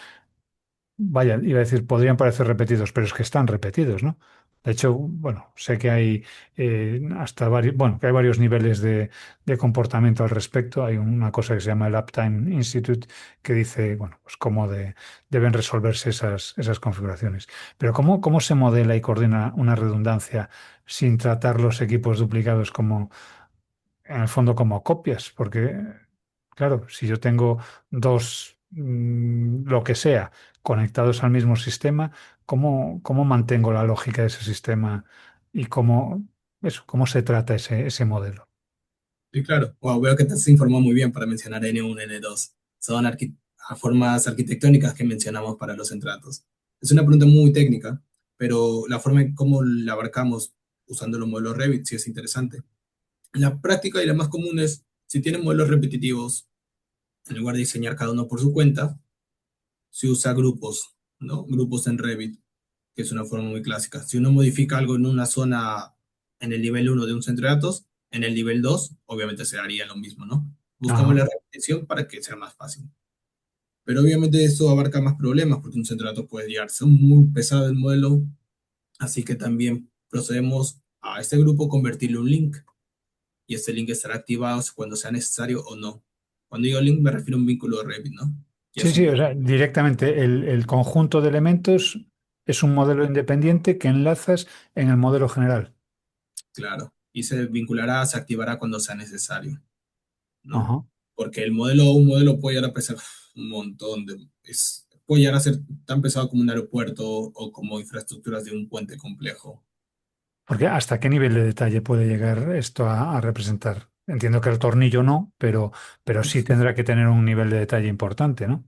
[SPEAKER 3] vaya, iba a decir, podrían parecer repetidos, pero es que están repetidos, ¿no? De hecho, bueno, sé que hay hasta varios, bueno, que hay varios niveles de comportamiento al respecto. Hay una cosa que se llama el Uptime Institute que dice, bueno, pues deben resolverse esas configuraciones. Pero ¿cómo se modela y coordina una redundancia sin tratar los equipos duplicados como, en el fondo, como copias? Porque claro, si yo tengo dos, lo que sea, conectados al mismo sistema, ¿cómo mantengo la lógica de ese sistema y cómo se trata ese modelo?
[SPEAKER 4] Sí, claro. Wow, veo que te has informado muy bien para mencionar N1, N2. Son formas arquitectónicas que mencionamos para los entratos. Es una pregunta muy técnica, pero la forma en cómo la abarcamos usando los modelos Revit sí es interesante. La práctica y la más común es, si tienen modelos repetitivos, en lugar de diseñar cada uno por su cuenta, se usa grupos, ¿no? Grupos en Revit, que es una forma muy clásica. Si uno modifica algo en una zona en el nivel 1 de un centro de datos, en el nivel 2 obviamente se haría lo mismo, ¿no? Buscamos
[SPEAKER 3] Ajá.
[SPEAKER 4] la repetición para que sea más fácil. Pero obviamente esto abarca más problemas porque un centro de datos puede llegar a ser muy pesado el modelo, así que también procedemos a este grupo convertirle un link y este link estará activado cuando sea necesario o no. Cuando digo link me refiero a un vínculo de Revit, ¿no? Ya
[SPEAKER 3] Sí,
[SPEAKER 4] es un
[SPEAKER 3] sí, o
[SPEAKER 4] grupo.
[SPEAKER 3] sea, directamente el conjunto de elementos es un modelo independiente que enlazas en el modelo general.
[SPEAKER 4] Claro, y se vinculará, se activará cuando sea necesario, ¿no?
[SPEAKER 3] Ajá.
[SPEAKER 4] Porque un modelo puede llegar a pesar un montón puede llegar a ser tan pesado como un aeropuerto o como infraestructuras de un puente complejo.
[SPEAKER 3] Porque ¿hasta qué nivel de detalle puede llegar esto a representar? Entiendo que el tornillo no, pero sí tendrá que tener un nivel de detalle importante, ¿no?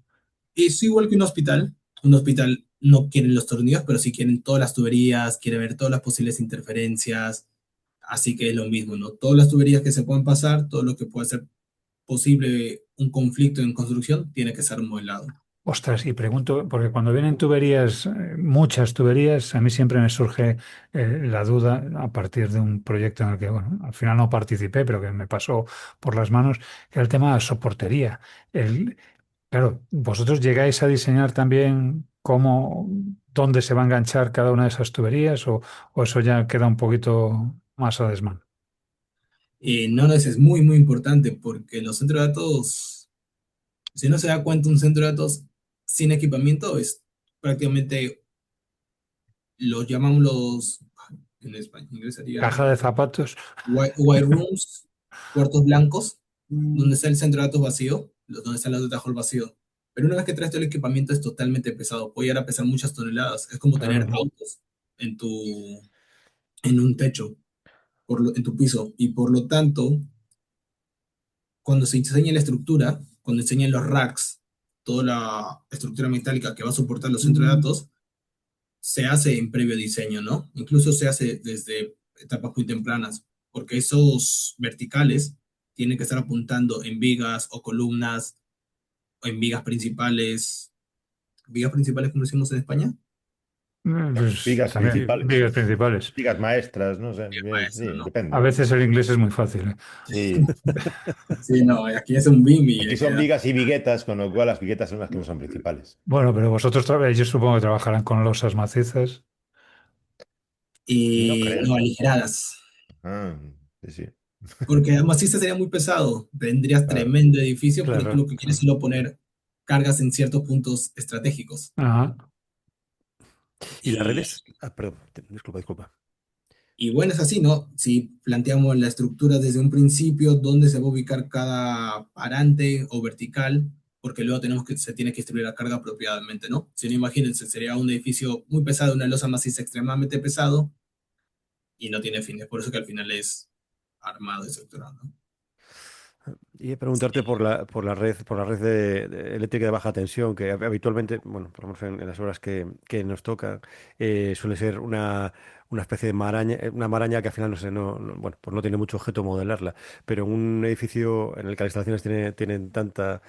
[SPEAKER 4] Es igual que un hospital no quiere los tornillos, pero sí quieren todas las tuberías, quiere ver todas las posibles interferencias, así que es lo mismo, ¿no? Todas las tuberías que se puedan pasar, todo lo que pueda ser posible un conflicto en construcción, tiene que ser modelado.
[SPEAKER 3] Ostras, y pregunto, porque cuando vienen tuberías, muchas tuberías, a mí siempre me surge la duda a partir de un proyecto en el que, bueno, al final no participé, pero que me pasó por las manos, que era el tema de la soportería. El, claro, vosotros llegáis a diseñar también cómo, dónde se va a enganchar cada una de esas tuberías, o eso ya queda un poquito más a desmán.
[SPEAKER 4] No, no, eso es muy, muy importante porque los centros de datos, si no se da cuenta, un centro de datos sin equipamiento es prácticamente, los llamamos en español, en inglés sería
[SPEAKER 3] Caja de zapatos.
[SPEAKER 4] white rooms, cuartos blancos, donde está el centro de datos vacío, donde están los datos vacíos. Pero una vez que traes todo el equipamiento es totalmente pesado, puede llegar a pesar muchas toneladas. Es como tener
[SPEAKER 3] Claro.
[SPEAKER 4] autos en en un techo, en tu piso. Y por lo tanto, cuando se diseña la estructura, cuando diseñan los racks, toda la estructura metálica que va a soportar los centros de datos, se hace en previo diseño, ¿no? Incluso se hace desde etapas muy tempranas, porque esos verticales tienen que estar apuntando en vigas o columnas, o en vigas principales como decimos en España.
[SPEAKER 3] Pues
[SPEAKER 1] Vigas
[SPEAKER 3] también,
[SPEAKER 1] principales,
[SPEAKER 3] vías principales.
[SPEAKER 1] vigas maestras, no sé, sí,
[SPEAKER 4] Maestro, ¿no?
[SPEAKER 3] A
[SPEAKER 1] depende.
[SPEAKER 3] veces el inglés es muy fácil, ¿eh?
[SPEAKER 1] Sí,
[SPEAKER 4] Sí, no, aquí es un BIM y
[SPEAKER 1] aquí
[SPEAKER 4] ya
[SPEAKER 1] son
[SPEAKER 4] queda.
[SPEAKER 1] vigas y viguetas, con lo cual las viguetas son las que no son principales.
[SPEAKER 3] Bueno, pero vosotros, yo supongo que trabajarán con losas macizas.
[SPEAKER 1] No
[SPEAKER 4] Y no,
[SPEAKER 1] creo.
[SPEAKER 4] aligeradas.
[SPEAKER 1] Ah, sí, sí.
[SPEAKER 4] Porque además sí sería muy pesado. Tendrías
[SPEAKER 1] Claro.
[SPEAKER 4] tremendo edificio, pero tú
[SPEAKER 3] Claro,
[SPEAKER 4] lo que quieres es
[SPEAKER 3] claro.
[SPEAKER 4] solo poner cargas en ciertos puntos estratégicos.
[SPEAKER 3] Ajá.
[SPEAKER 2] ¿Y las
[SPEAKER 4] Y,
[SPEAKER 2] redes? Ah, perdón, disculpa, disculpa.
[SPEAKER 4] y bueno, es así, ¿no? Si planteamos la estructura desde un principio, dónde se va a ubicar cada parante o vertical, porque luego se tiene que distribuir la carga apropiadamente, ¿no? Si no, imagínense, sería un edificio muy pesado, una losa maciza extremadamente pesado y no tiene fines. Por eso que al final es armado y estructurado, ¿no?
[SPEAKER 2] Y preguntarte por la red eléctrica de baja tensión, que habitualmente, bueno, por lo menos en las horas que nos tocan, suele ser una especie de maraña, una maraña que al final no sé, bueno, pues no tiene mucho objeto modelarla, pero en un edificio en el que las instalaciones tienen tanta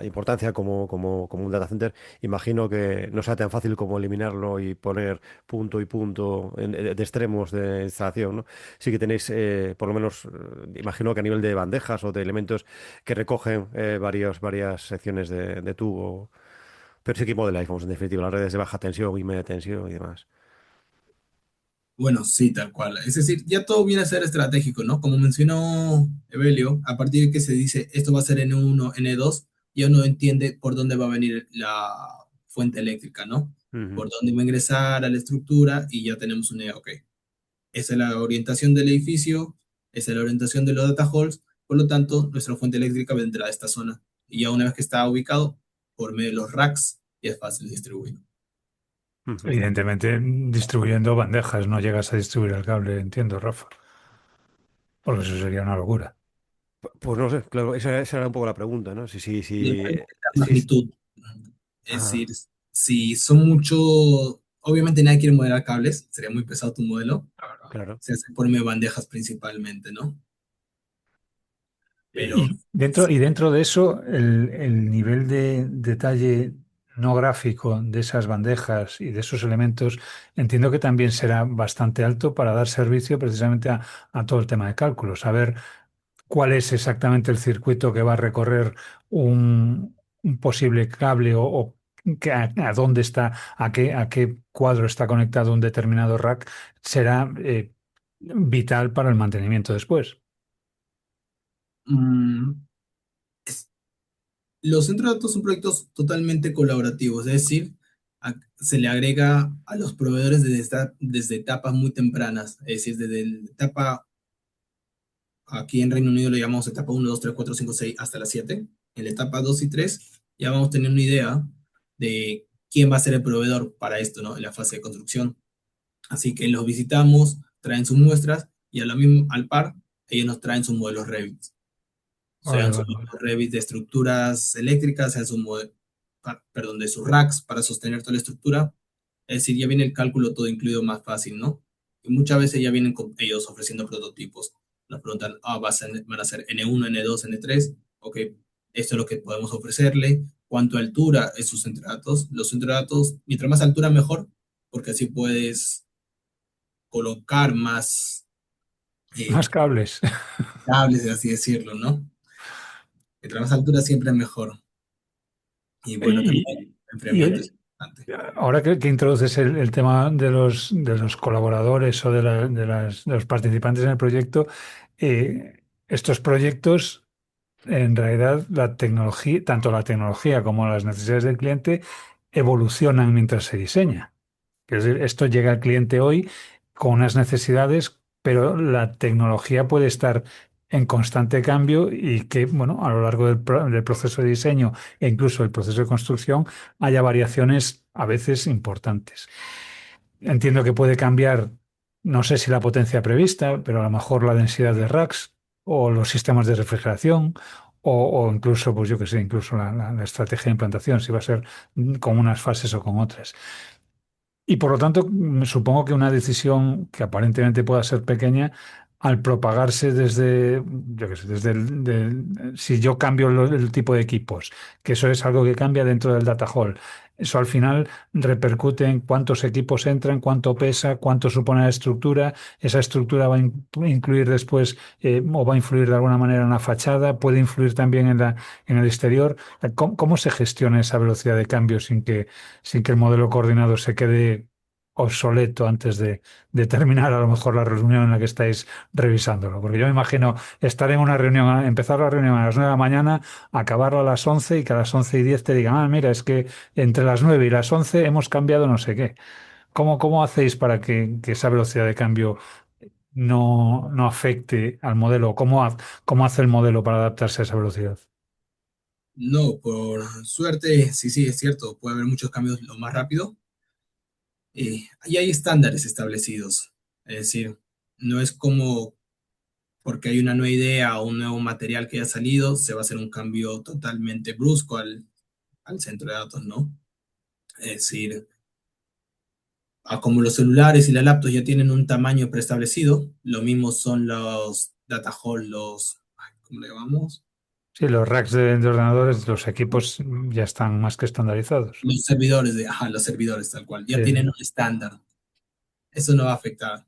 [SPEAKER 2] importancia como un data center, imagino que no sea tan fácil como eliminarlo y poner punto y punto de extremos de instalación, ¿no? Sí que tenéis, por lo menos, imagino que a nivel de bandejas o de elementos que recogen varias secciones de tubo, pero sí que modeláis, vamos, en definitiva, las redes de baja tensión y media tensión y demás.
[SPEAKER 4] Bueno, sí, tal cual. Es decir, ya todo viene a ser estratégico, ¿no? Como mencionó Evelio, a partir de que se dice esto va a ser N1, N2, ya uno entiende por dónde va a venir la fuente eléctrica, ¿no?
[SPEAKER 2] Ujú,
[SPEAKER 4] Por dónde va a ingresar a la estructura y ya tenemos una idea, ok, esa es la orientación del edificio, esa es la orientación de los data halls, por lo tanto, nuestra fuente eléctrica vendrá de esta zona. Y ya una vez que está ubicado, por medio de los racks, ya es fácil distribuir.
[SPEAKER 2] ujú.
[SPEAKER 3] Evidentemente, distribuyendo bandejas, no llegas a distribuir el cable, entiendo, Rafa, porque eso sería una locura.
[SPEAKER 2] Pues no sé, claro, esa era un poco la pregunta, ¿no?
[SPEAKER 4] Depende de la
[SPEAKER 2] Si,
[SPEAKER 4] magnitud. Es
[SPEAKER 2] ah,
[SPEAKER 4] decir, si son mucho, obviamente nadie quiere modelar cables, sería muy pesado tu modelo.
[SPEAKER 2] claro.
[SPEAKER 4] Se hace por medio de bandejas principalmente, ¿no? Pero
[SPEAKER 3] Y dentro de eso, el nivel de detalle no gráfico de esas bandejas y de esos elementos, entiendo que también será bastante alto para dar servicio precisamente a todo el tema de cálculo, saber cuál es exactamente el circuito que va a recorrer un posible cable o a dónde está, a qué cuadro está conectado un determinado rack, será vital para el mantenimiento después.
[SPEAKER 4] mm, es- los centros de datos son proyectos totalmente colaborativos, es decir, se le agrega a los proveedores desde etapas muy tempranas, es decir, desde la etapa, aquí en Reino Unido lo llamamos etapa 1, 2, 3, 4, 5, 6 hasta la 7. En la etapa 2 y 3 ya vamos a tener una idea de quién va a ser el proveedor para esto, ¿no? En la fase de construcción. Así que los visitamos, traen sus muestras y al par, ellos nos traen sus modelos Revit.
[SPEAKER 3] Vale,
[SPEAKER 4] Sean sus
[SPEAKER 3] vale, vale.
[SPEAKER 4] modelos Revit de estructuras eléctricas, sean sus perdón, de sus racks para sostener toda la estructura. Es decir, ya viene el cálculo todo incluido más fácil, ¿no? Y muchas veces ya vienen con ellos ofreciendo prototipos. Nos preguntan, van a ser N1, N2, N3. Ok, esto es lo que podemos ofrecerle. cuánto altura es sus centro de datos. Los centros de datos, mientras más altura mejor, porque así puedes colocar más
[SPEAKER 3] Más
[SPEAKER 4] eh,
[SPEAKER 3] cables.
[SPEAKER 4] cables, de así decirlo, ¿no? Mientras más altura siempre es mejor. Y bueno, también
[SPEAKER 3] Y,
[SPEAKER 4] el
[SPEAKER 3] y,
[SPEAKER 4] enfriamiento es
[SPEAKER 3] oye,
[SPEAKER 4] importante.
[SPEAKER 3] ahora que introduces el tema de los colaboradores o de los participantes en el proyecto, estos proyectos, en realidad, la tecnología, tanto la tecnología como las necesidades del cliente evolucionan mientras se diseña. Es decir, esto llega al cliente hoy con unas necesidades, pero la tecnología puede estar en constante cambio y que, bueno, a lo largo del proceso de diseño e incluso el proceso de construcción haya variaciones a veces importantes. Entiendo que puede cambiar, no sé si la potencia prevista, pero a lo mejor la densidad de racks o los sistemas de refrigeración o incluso, pues yo que sé, incluso la estrategia de implantación, si va a ser con unas fases o con otras. Y por lo tanto, supongo que una decisión que aparentemente pueda ser pequeña, al propagarse desde, yo qué sé, si yo cambio el tipo de equipos, que eso es algo que cambia dentro del data hall, eso al final repercute en cuántos equipos entran, cuánto pesa, cuánto supone la estructura, esa estructura va a incluir después o va a influir de alguna manera en la fachada, puede influir también en el exterior. ¿Cómo se gestiona esa velocidad de cambio sin que el modelo coordinado se quede obsoleto antes de terminar a lo mejor la reunión en la que estáis revisándolo? Porque yo me imagino estar en una reunión, empezar la reunión a las 9 de la mañana, acabarla a las 11 y que a las 11:10 te digan, ah, mira, es que entre las 9 y las 11 hemos cambiado no sé qué. ¿Cómo hacéis para que esa velocidad de cambio no afecte al modelo? ¿Cómo hace el modelo para adaptarse a esa velocidad?
[SPEAKER 4] No, por suerte, sí, sí, es cierto, puede haber muchos cambios lo más rápido. Y hay estándares establecidos. Es decir, no es como porque hay una nueva idea o un nuevo material que haya salido, se va a hacer un cambio totalmente brusco al centro de datos, ¿no? Es decir, como los celulares y las laptops ya tienen un tamaño preestablecido, lo mismo son los data hall, ¿cómo le llamamos?
[SPEAKER 3] Sí, los racks de ordenadores, los equipos ya están más que estandarizados.
[SPEAKER 4] Los servidores tal cual, ya
[SPEAKER 3] Sí,
[SPEAKER 4] tienen
[SPEAKER 3] sí.
[SPEAKER 4] un estándar. Eso no va a afectar,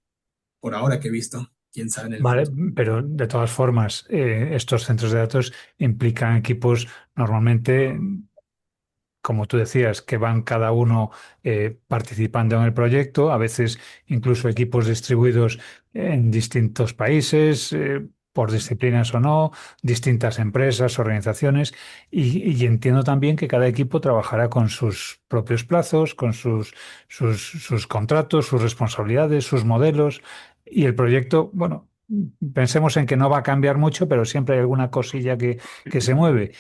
[SPEAKER 4] por ahora que he visto, quién sabe en el
[SPEAKER 3] Vale,
[SPEAKER 4] futuro.
[SPEAKER 3] pero de todas formas, estos centros de datos implican equipos normalmente, como tú decías, que van cada uno participando en el proyecto, a veces incluso equipos distribuidos en distintos países, por disciplinas o no, distintas empresas, organizaciones, y entiendo también que cada equipo trabajará con sus propios plazos, con sus contratos, sus responsabilidades, sus modelos, y el proyecto, bueno, pensemos en que no va a cambiar mucho, pero siempre hay alguna cosilla que se mueve.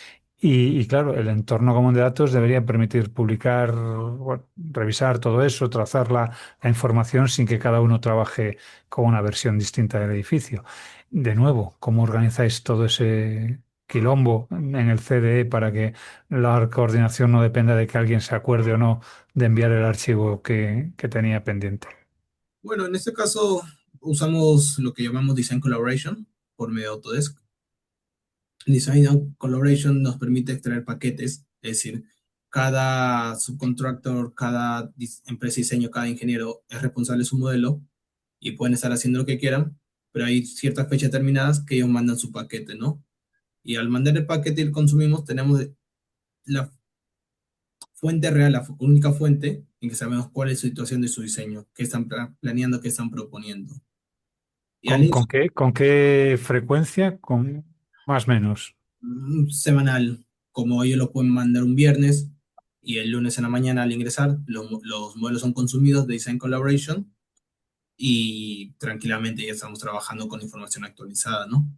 [SPEAKER 3] Y claro, el entorno común de datos debería permitir publicar, bueno, revisar todo eso, trazar la información sin que cada uno trabaje con una versión distinta del edificio. De nuevo, ¿cómo organizáis todo ese quilombo en el CDE para que la coordinación no dependa de que alguien se acuerde o no de enviar el archivo que tenía pendiente?
[SPEAKER 4] Bueno, en este caso usamos lo que llamamos Design Collaboration por medio de Autodesk. Design Collaboration nos permite extraer paquetes, es decir, cada subcontractor, empresa de diseño, cada ingeniero es responsable de su modelo y pueden estar haciendo lo que quieran, pero hay ciertas fechas determinadas que ellos mandan su paquete, ¿no? Y al mandar el paquete y el consumimos, tenemos la fuente real, la única fuente en que sabemos cuál es su situación de su diseño, qué están planeando, qué están proponiendo. Y al inicio,
[SPEAKER 3] Con qué frecuencia? Con más o menos.
[SPEAKER 4] semanal, como ellos lo pueden mandar un viernes y el lunes en la mañana al ingresar, los modelos son consumidos de Design Collaboration y tranquilamente ya estamos trabajando con información actualizada, ¿no?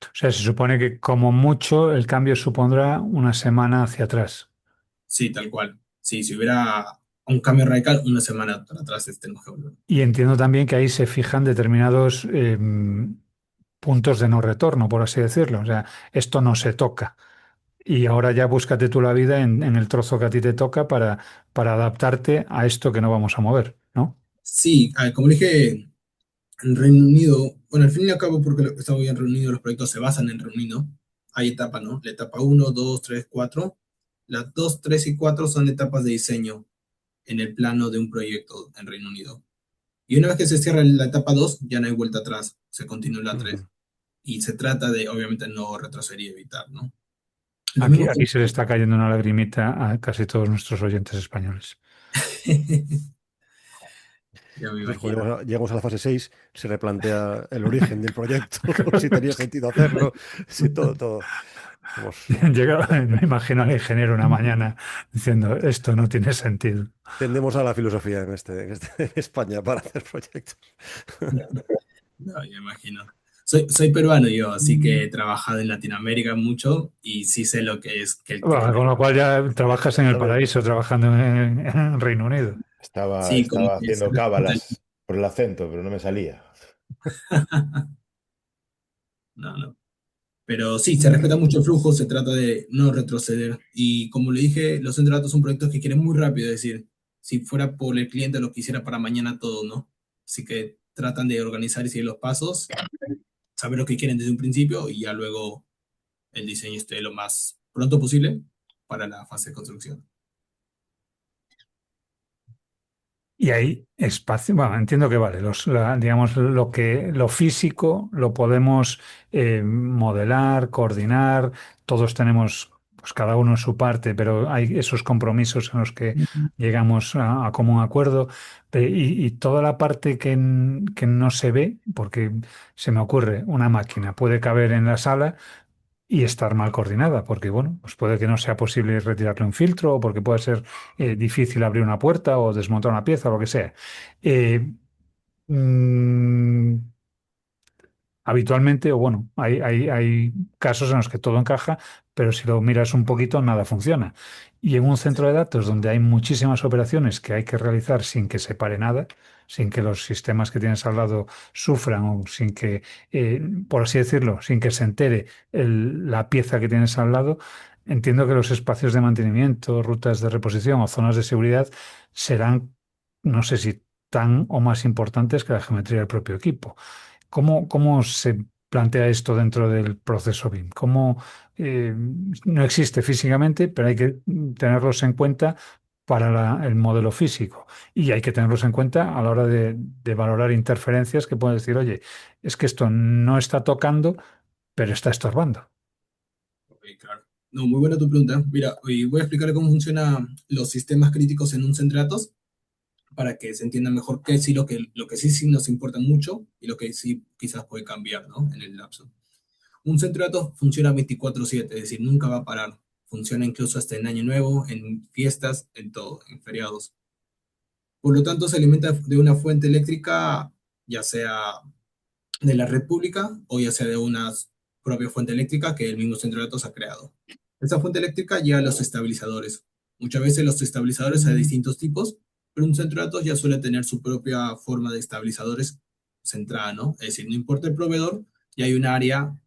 [SPEAKER 3] O sea, se supone que como mucho el cambio supondrá una semana hacia atrás.
[SPEAKER 4] Sí, tal cual. Sí, si hubiera un cambio radical, una semana para atrás tenemos que volver.
[SPEAKER 3] Y entiendo también que ahí se fijan determinados puntos de no retorno, por así decirlo. O sea, esto no se toca. Y ahora ya búscate tú la vida en el trozo que a ti te toca para adaptarte a esto que no vamos a mover, ¿no?
[SPEAKER 4] Sí, como dije, en Reino Unido, bueno, al fin y al cabo, porque estamos en Reino Unido, los proyectos se basan en Reino Unido. Hay etapas, ¿no? La etapa uno 2 3 4 Las 2, 3 y 4 son etapas de diseño en el plano de un proyecto en Reino Unido. Y una vez que se cierra la etapa 2, ya no hay vuelta atrás, se continúa la 3.
[SPEAKER 2] Ujú.
[SPEAKER 4] Y se trata de, obviamente, no retroceder y evitar, ¿no? Lo
[SPEAKER 3] Aquí,
[SPEAKER 4] mismo
[SPEAKER 3] aquí se le está cayendo una lagrimita a casi todos nuestros oyentes españoles.
[SPEAKER 4] ya me
[SPEAKER 2] Entonces,
[SPEAKER 4] imagino.
[SPEAKER 2] cuando llegamos a la fase 6 se replantea el origen del proyecto, si tenía sentido hacerlo, si todo. Somos,
[SPEAKER 3] Llega, me imagino al ingeniero una mañana diciendo, esto no tiene sentido.
[SPEAKER 2] tendemos a la filosofía en España para hacer proyectos.
[SPEAKER 4] No, ya me imagino. Soy peruano yo, así que he trabajado en Latinoamérica mucho y sí sé lo que es que el
[SPEAKER 3] Bueno,
[SPEAKER 4] clima.
[SPEAKER 3] con lo cual ya trabajas en el
[SPEAKER 2] ¿Sabes?
[SPEAKER 3] paraíso, trabajando en Reino Unido.
[SPEAKER 4] Sí, como
[SPEAKER 1] Estaba
[SPEAKER 4] que se
[SPEAKER 1] haciendo
[SPEAKER 4] respeta
[SPEAKER 1] cábalas por el acento, pero no me salía.
[SPEAKER 4] no, no. Pero sí, se respeta mucho el flujo, se trata de no retroceder. Y como le dije, los contratos son proyectos que quieren muy rápido, es decir, si fuera por el cliente lo quisiera para mañana todo, ¿no? Así que tratan de organizar y seguir los pasos, saber lo que quieren desde un principio y ya luego el diseño esté lo más pronto posible para la fase de construcción.
[SPEAKER 3] Y hay espacio, bueno, entiendo que vale, digamos, lo físico lo podemos modelar, coordinar, todos tenemos, pues cada uno en su parte, pero hay esos compromisos en los que llegamos a común acuerdo. Y toda la parte que no se ve, porque se me ocurre, una máquina puede caber en la sala y estar mal coordinada, porque bueno, pues puede que no sea posible retirarle un filtro, o porque puede ser difícil abrir una puerta o desmontar una pieza o lo que sea. Eh, mm, Habitualmente, o bueno, hay casos en los que todo encaja, pero si lo miras un poquito, nada funciona. Y en un centro de datos donde hay muchísimas operaciones que hay que realizar sin que se pare nada, sin que los sistemas que tienes al lado sufran o sin que, por así decirlo, sin que se entere la pieza que tienes al lado, entiendo que los espacios de mantenimiento, rutas de reposición o zonas de seguridad serán, no sé si tan o más importantes que la geometría del propio equipo. ¿Cómo se plantea esto dentro del proceso BIM? No existe físicamente, pero hay que tenerlos en cuenta para el modelo físico? Y hay que tenerlos en cuenta a la hora de valorar interferencias que pueden decir, oye, es que esto no está tocando, pero está estorbando.
[SPEAKER 4] Ok, claro. No, muy buena tu pregunta. Mira, hoy voy a explicar cómo funcionan los sistemas críticos en un centro de datos para que se entienda mejor qué sí lo que sí, sí nos importa mucho y lo que sí quizás puede cambiar, ¿no? En el lapso. Un centro de datos funciona 24/7, es decir, nunca va a parar. Funciona incluso hasta en Año Nuevo, en fiestas, en todo, en feriados. Por lo tanto, se alimenta de una fuente eléctrica, ya sea de la red pública o ya sea de una propia fuente eléctrica que el mismo centro de datos ha creado. Esta fuente eléctrica lleva a los estabilizadores. Muchas veces los estabilizadores hay de distintos tipos, pero un centro de datos ya suele tener su propia forma de estabilizadores centrada, ¿no? Es decir, no importa el proveedor, ya hay un área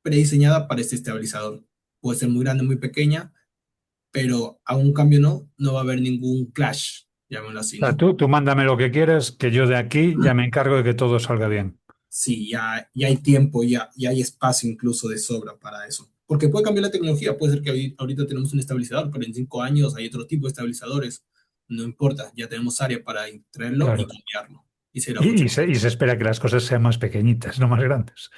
[SPEAKER 4] prediseñada para este estabilizador. Puede ser muy grande, muy pequeña, pero a un cambio no va a haber ningún clash, llamémoslo así,
[SPEAKER 3] O sea,
[SPEAKER 4] ¿no?
[SPEAKER 3] tú mándame lo que quieras, que yo de aquí ya me encargo de que todo salga bien.
[SPEAKER 4] Sí, ya hay tiempo, ya hay espacio incluso de sobra para eso. Porque puede cambiar la tecnología, puede ser que ahorita tenemos un estabilizador, pero en 5 años hay otro tipo de estabilizadores. No importa, ya tenemos área para traerlo y
[SPEAKER 3] Claro.
[SPEAKER 4] cambiarlo. Y será
[SPEAKER 3] Y,
[SPEAKER 4] mucho
[SPEAKER 3] y
[SPEAKER 4] más.
[SPEAKER 3] se, y se espera que las cosas sean más pequeñitas, no más grandes.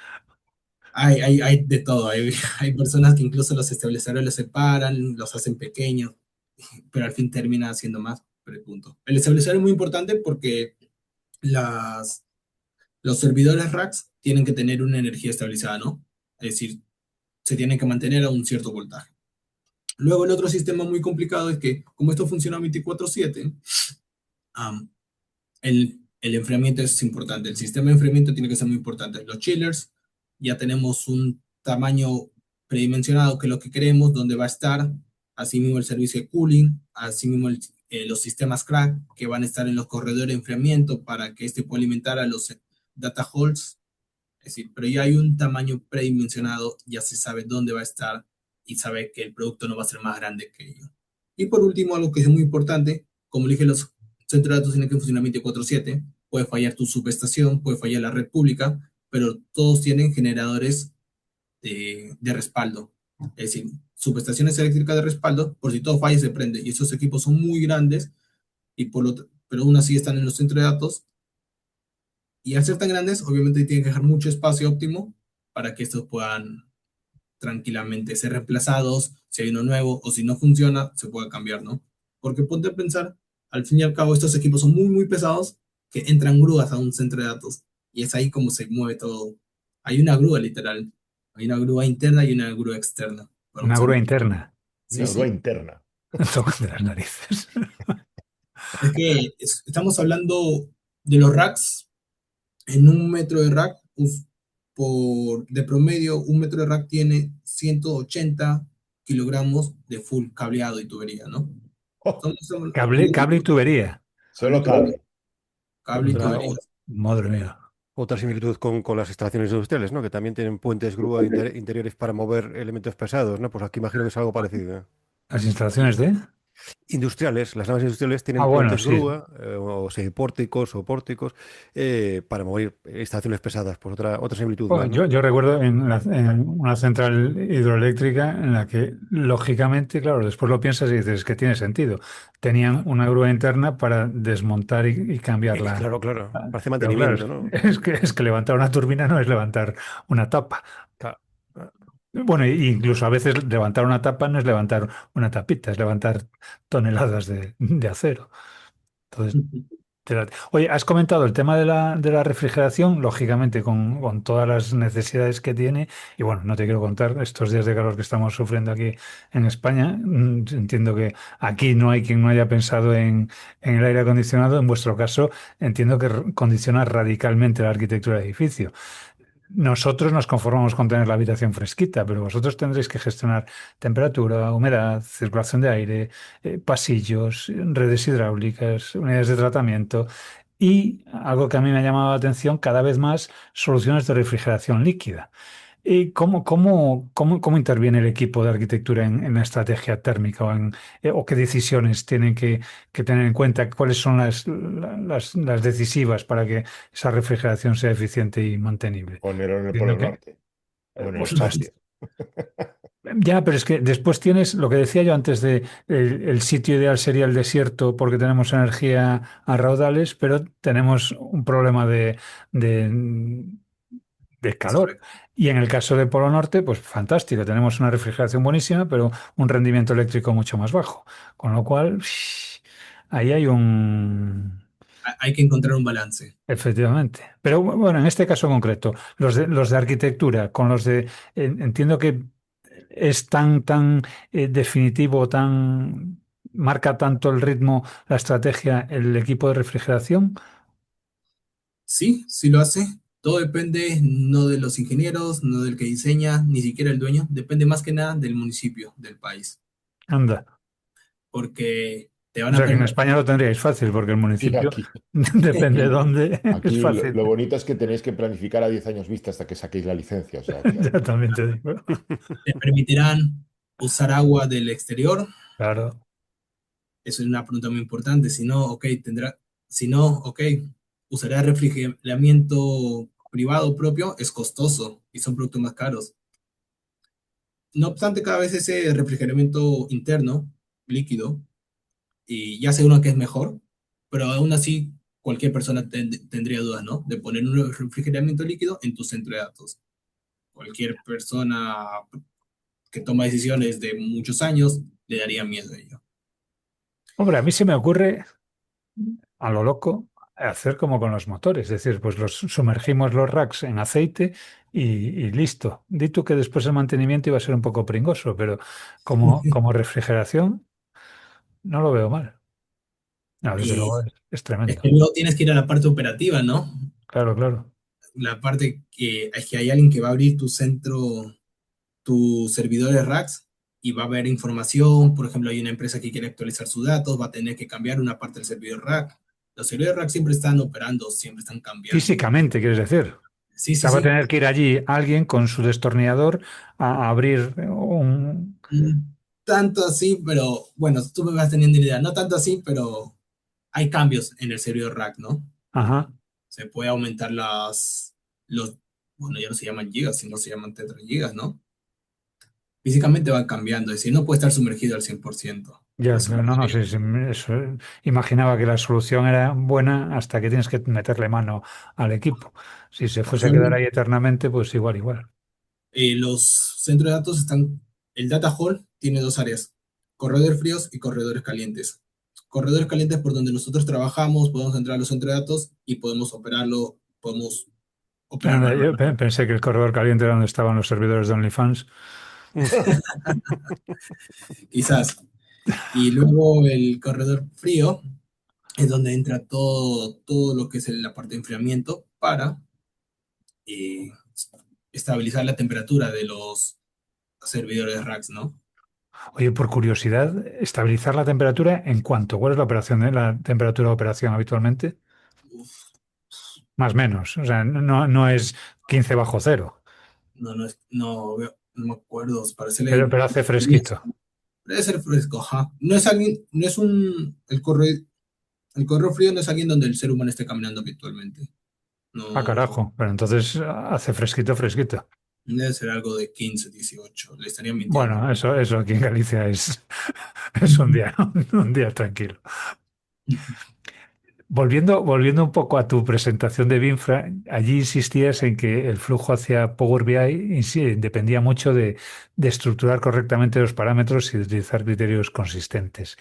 [SPEAKER 4] Hay de todo, hay personas que incluso los estabilizadores los separan, los hacen pequeños, pero al fin termina siendo más, pero el punto. El estabilizador es muy importante porque las, los servidores racks tienen que tener una energía estabilizada, ¿no? Es decir, se tienen que mantener a un cierto voltaje. Luego, el otro sistema muy complicado es que, como esto funciona 24/7, um, el enfriamiento es importante. El sistema de enfriamiento tiene que ser muy importante. Los chillers, ya tenemos un tamaño predimensionado que es lo que queremos, dónde va a estar, asimismo el servicio de cooling, asimismo los sistemas crack que van a estar en los corredores de enfriamiento para que este pueda alimentar a los data halls. Es decir, pero ya hay un tamaño predimensionado, ya se sabe dónde va a estar y sabe que el producto no va a ser más grande que ello. Y por último, algo que es muy importante, como le dije, los centros de datos tienen que funcionar 24/7, puede fallar tu subestación, puede fallar la red pública, pero todos tienen generadores de respaldo. Es decir, subestaciones eléctricas de respaldo, por si todo falla se prende. Y esos equipos son muy grandes, pero aún así están en los centros de datos. Y al ser tan grandes, obviamente tienen que dejar mucho espacio óptimo para que estos puedan tranquilamente ser reemplazados, si hay uno nuevo, o si no funciona, se puede cambiar, ¿no? Porque ponte a pensar, al fin y al cabo, estos equipos son muy, muy pesados que entran grúas a un centro de datos. Y es ahí como se mueve todo. Hay una grúa, literal. Hay una grúa interna y una grúa externa para un
[SPEAKER 3] Una grúa
[SPEAKER 4] centro.
[SPEAKER 3] interna.
[SPEAKER 4] Sí,
[SPEAKER 1] Una grúa
[SPEAKER 4] sí.
[SPEAKER 1] interna.
[SPEAKER 3] Toca de las narices.
[SPEAKER 4] Es que estamos hablando de los racks. En un metro de rack, de promedio, un metro de rack tiene 180 kilogramos de full cableado y tubería, ¿no?
[SPEAKER 3] Cable y tubería.
[SPEAKER 4] Cable y
[SPEAKER 1] Solo
[SPEAKER 4] tubería,
[SPEAKER 1] cable.
[SPEAKER 4] cable y
[SPEAKER 2] Otra,
[SPEAKER 4] tubería.
[SPEAKER 3] Madre mía.
[SPEAKER 2] otra similitud con las instalaciones industriales, ¿no? Que también tienen puentes grúa interiores para mover elementos pesados, ¿no? Pues aquí imagino que es algo parecido, ¿eh?
[SPEAKER 3] Las instalaciones de...
[SPEAKER 2] Industriales, las naves industriales
[SPEAKER 3] Ah,
[SPEAKER 2] tienen
[SPEAKER 3] bueno,
[SPEAKER 2] puentes
[SPEAKER 3] sí.
[SPEAKER 2] grúa, o semipórticos o pórticos, para mover instalaciones pesadas. Pues otra similitud
[SPEAKER 3] Bueno,
[SPEAKER 2] más, ¿no?
[SPEAKER 3] yo recuerdo en una central hidroeléctrica en la que, lógicamente, claro, después lo piensas y dices que tiene sentido. Tenían una grúa interna para desmontar y cambiarla.
[SPEAKER 2] Claro, claro, parece
[SPEAKER 3] Pero claro,
[SPEAKER 2] mantenimiento, ¿no?
[SPEAKER 3] es que levantar una turbina no es levantar una tapa.
[SPEAKER 2] Claro. Ah,
[SPEAKER 3] Bueno, incluso a veces levantar una tapa no es levantar una tapita, es levantar toneladas de acero. Entonces, oye, has comentado el tema de la refrigeración, lógicamente con todas las necesidades que tiene, y bueno, no te quiero contar estos días de calor que estamos sufriendo aquí en España. Entiendo que aquí no hay quien no haya pensado en el aire acondicionado. En vuestro caso, entiendo que condiciona radicalmente la arquitectura del edificio. Nosotros nos conformamos con tener la habitación fresquita, pero vosotros tendréis que gestionar temperatura, humedad, circulación de aire, pasillos, redes hidráulicas, unidades de tratamiento y algo que a mí me ha llamado la atención, cada vez más soluciones de refrigeración líquida. ¿Y cómo interviene el equipo de arquitectura en la estrategia térmica o qué decisiones tienen que tener en cuenta? ¿Cuáles son las decisivas para que esa refrigeración sea eficiente y mantenible?
[SPEAKER 1] Ponerlo en el Polo
[SPEAKER 3] Entiendo que,
[SPEAKER 1] Norte o en el
[SPEAKER 3] ostras,
[SPEAKER 1] espacio.
[SPEAKER 3] ya, pero es que después tienes lo que decía yo antes de el sitio ideal sería el desierto porque tenemos energía a raudales, pero tenemos un problema de, de
[SPEAKER 4] Es
[SPEAKER 3] calor.
[SPEAKER 4] correcto.
[SPEAKER 3] Y en el caso del Polo Norte, pues fantástico, tenemos una refrigeración buenísima, pero un rendimiento eléctrico mucho más bajo. Con lo cual, ahí hay un...
[SPEAKER 4] Hay que encontrar un balance.
[SPEAKER 3] Efectivamente. Pero bueno, en este caso concreto, los de arquitectura, con los de... entiendo que es tan definitivo, tan... marca tanto el ritmo, la estrategia, el equipo de refrigeración.
[SPEAKER 4] Sí, sí lo hace. Todo depende no de los ingenieros, no del que diseña, ni siquiera el dueño. Depende más que nada del municipio, del país.
[SPEAKER 3] Anda.
[SPEAKER 4] Porque te
[SPEAKER 3] O
[SPEAKER 4] van a
[SPEAKER 3] sea que en
[SPEAKER 4] permitir.
[SPEAKER 3] España lo tendríais fácil, porque el
[SPEAKER 1] Sí,
[SPEAKER 3] municipio,
[SPEAKER 1] aquí.
[SPEAKER 3] depende de dónde, es
[SPEAKER 1] Aquí
[SPEAKER 3] fácil.
[SPEAKER 1] lo bonito es que tenéis que planificar a 10 años vista hasta que saquéis la licencia. O sea que
[SPEAKER 3] Ya también te digo.
[SPEAKER 4] Te permitirán usar agua del exterior.
[SPEAKER 3] Claro.
[SPEAKER 4] Eso es una pregunta muy importante. Si no, ok, usará refrigeramiento privado propio, es costoso y son productos más caros. No obstante, cada vez ese refrigeramiento interno, líquido, y ya sé uno que es mejor, pero aún así cualquier persona tendría dudas, ¿no? De poner un refrigeramiento líquido en tu centro de datos. Cualquier persona que toma decisiones de muchos años le daría miedo a ello.
[SPEAKER 3] Hombre, a mí se me ocurre, a lo loco, hacer como con los motores. Es decir, pues sumergimos los racks en aceite y listo. Di tú que después el mantenimiento iba a ser un poco pringoso, pero como refrigeración no lo veo mal. No, desde
[SPEAKER 4] Y
[SPEAKER 3] luego es
[SPEAKER 4] es
[SPEAKER 3] tremendo.
[SPEAKER 4] que luego tienes que ir a la parte operativa, ¿no?
[SPEAKER 3] Claro, claro.
[SPEAKER 4] La parte que es que hay alguien que va a abrir tu centro, tus servidores racks y va a ver información. Por ejemplo, hay una empresa que quiere actualizar sus datos, va a tener que cambiar una parte del servidor rack. Los servidores rack siempre están operando, siempre están cambiando.
[SPEAKER 3] Físicamente, quieres decir.
[SPEAKER 4] Sí,
[SPEAKER 3] O
[SPEAKER 4] sí,
[SPEAKER 3] sea, va a
[SPEAKER 4] sí.
[SPEAKER 3] tener que ir allí alguien con su destornillador a abrir un...
[SPEAKER 4] Mm, Tanto así, pero bueno, tú me vas teniendo idea. No tanto así, pero hay cambios en el servidor rack, ¿no?
[SPEAKER 3] Ajá.
[SPEAKER 4] Se puede aumentar los, bueno, ya no se llaman gigas, sino se llaman tetra gigas, ¿no? físicamente va cambiando, es decir, no puede estar sumergido al 100%.
[SPEAKER 3] Ya,
[SPEAKER 4] Eso
[SPEAKER 3] no, no, sí, sí, eso, imaginaba que la solución era buena hasta que tienes que meterle mano al equipo. Si se fuese a quedar ahí
[SPEAKER 4] casualmente,
[SPEAKER 3] eternamente, pues igual, igual.
[SPEAKER 4] los centros de datos están, el data hall tiene dos áreas, corredores fríos y corredores calientes. Corredores calientes por donde nosotros trabajamos, podemos entrar a los centros de datos y podemos operarlo, podemos operar
[SPEAKER 3] Anda, yo
[SPEAKER 4] manualmente,
[SPEAKER 3] pensé que el corredor caliente era donde estaban los servidores de OnlyFans.
[SPEAKER 4] quizás. Y luego el corredor frío es donde entra todo lo que es la parte de enfriamiento para eh, estabilizar la temperatura de los servidores racks, ¿no?
[SPEAKER 3] Oye, por curiosidad, estabilizar la temperatura en cuanto, ¿cuál es la operación de la temperatura de operación habitualmente?
[SPEAKER 4] Uf,
[SPEAKER 3] Más o menos, o sea, no, no es 15 bajo cero,
[SPEAKER 4] no me acuerdo, parece
[SPEAKER 3] pero hace fresquito.
[SPEAKER 4] debe ser fresco, ajá. No es alguien, no es un, el correo frío no es alguien donde el ser humano esté caminando habitualmente.
[SPEAKER 3] Ah,
[SPEAKER 4] No,
[SPEAKER 3] carajo, pero entonces hace fresquito, fresquito.
[SPEAKER 4] debe ser algo de 15, 18. Le estaría mintiendo.
[SPEAKER 3] Bueno, eso aquí en Galicia es, es un día tranquilo. Volviendo un poco a tu presentación de Binfra, allí insistías en que el flujo hacia Power BI dependía mucho de estructurar correctamente los parámetros y de utilizar criterios consistentes.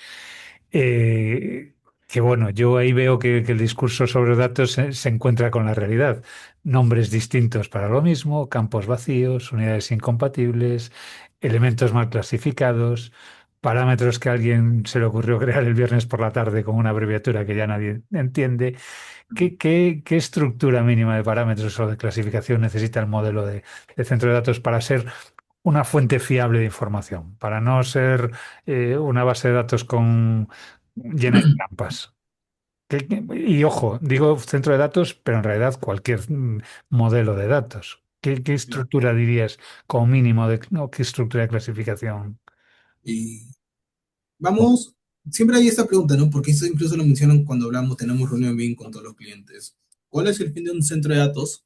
[SPEAKER 3] Eh, que bueno, yo ahí veo que el discurso sobre datos se encuentra con la realidad. Nombres distintos para lo mismo, campos vacíos, unidades incompatibles, elementos mal clasificados, parámetros que a alguien se le ocurrió crear el viernes por la tarde con una abreviatura que ya nadie entiende. ¿Qué estructura mínima de parámetros o de clasificación necesita el modelo de centro de datos para ser una fuente fiable de información, para no ser una base de datos llena de trampas? Y ojo, digo centro de datos, pero en realidad cualquier modelo de datos. ¿Qué estructura dirías como mínimo no, qué estructura de clasificación?
[SPEAKER 4] Y vamos, siempre hay esta pregunta, ¿no? Porque eso incluso lo mencionan cuando hablamos, tenemos reunión bien con todos los clientes. ¿Cuál es el fin de un centro de datos?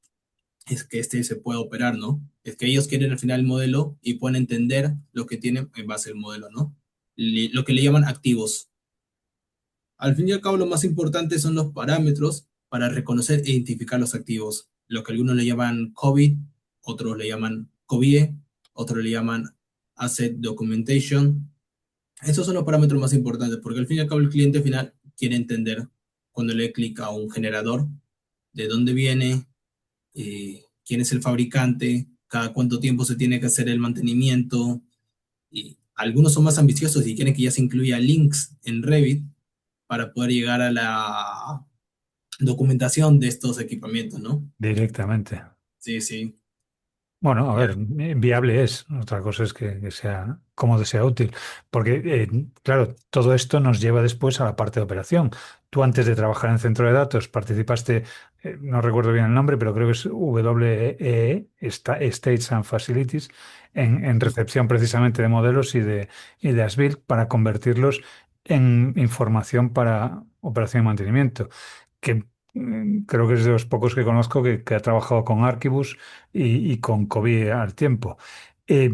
[SPEAKER 4] Es que este se pueda operar, ¿no? Es que ellos quieren al final el modelo y pueden entender lo que tienen en base al modelo, ¿no? Lo que le llaman activos. Al fin y al cabo, lo más importante son los parámetros para reconocer e identificar los activos. Lo que algunos le llaman COVID, otros le llaman COBIE, otros le llaman Asset Documentation. Esos son los parámetros más importantes porque al fin y al cabo el cliente final quiere entender cuando le clica a un generador de dónde viene, quién es el fabricante, cada cuánto tiempo se tiene que hacer el mantenimiento. Y algunos son más ambiciosos y quieren que ya se incluya links en Revit para poder llegar a la documentación de estos equipamientos, ¿no?
[SPEAKER 3] Directamente.
[SPEAKER 4] Sí, sí.
[SPEAKER 3] Bueno, a
[SPEAKER 4] Ya.
[SPEAKER 3] ver, viable es. Otra cosa es que sea cómodo, sea útil. Porque, claro, todo esto nos lleva después a la parte de operación. Tú antes de trabajar en centro de datos participaste, no recuerdo bien el nombre, pero creo que es WEE, States and Facilities, en recepción precisamente de modelos y de as-built para convertirlos en información para operación y mantenimiento. Que creo que es de los pocos que conozco que ha trabajado con Archibus y con COVID al tiempo. Eh,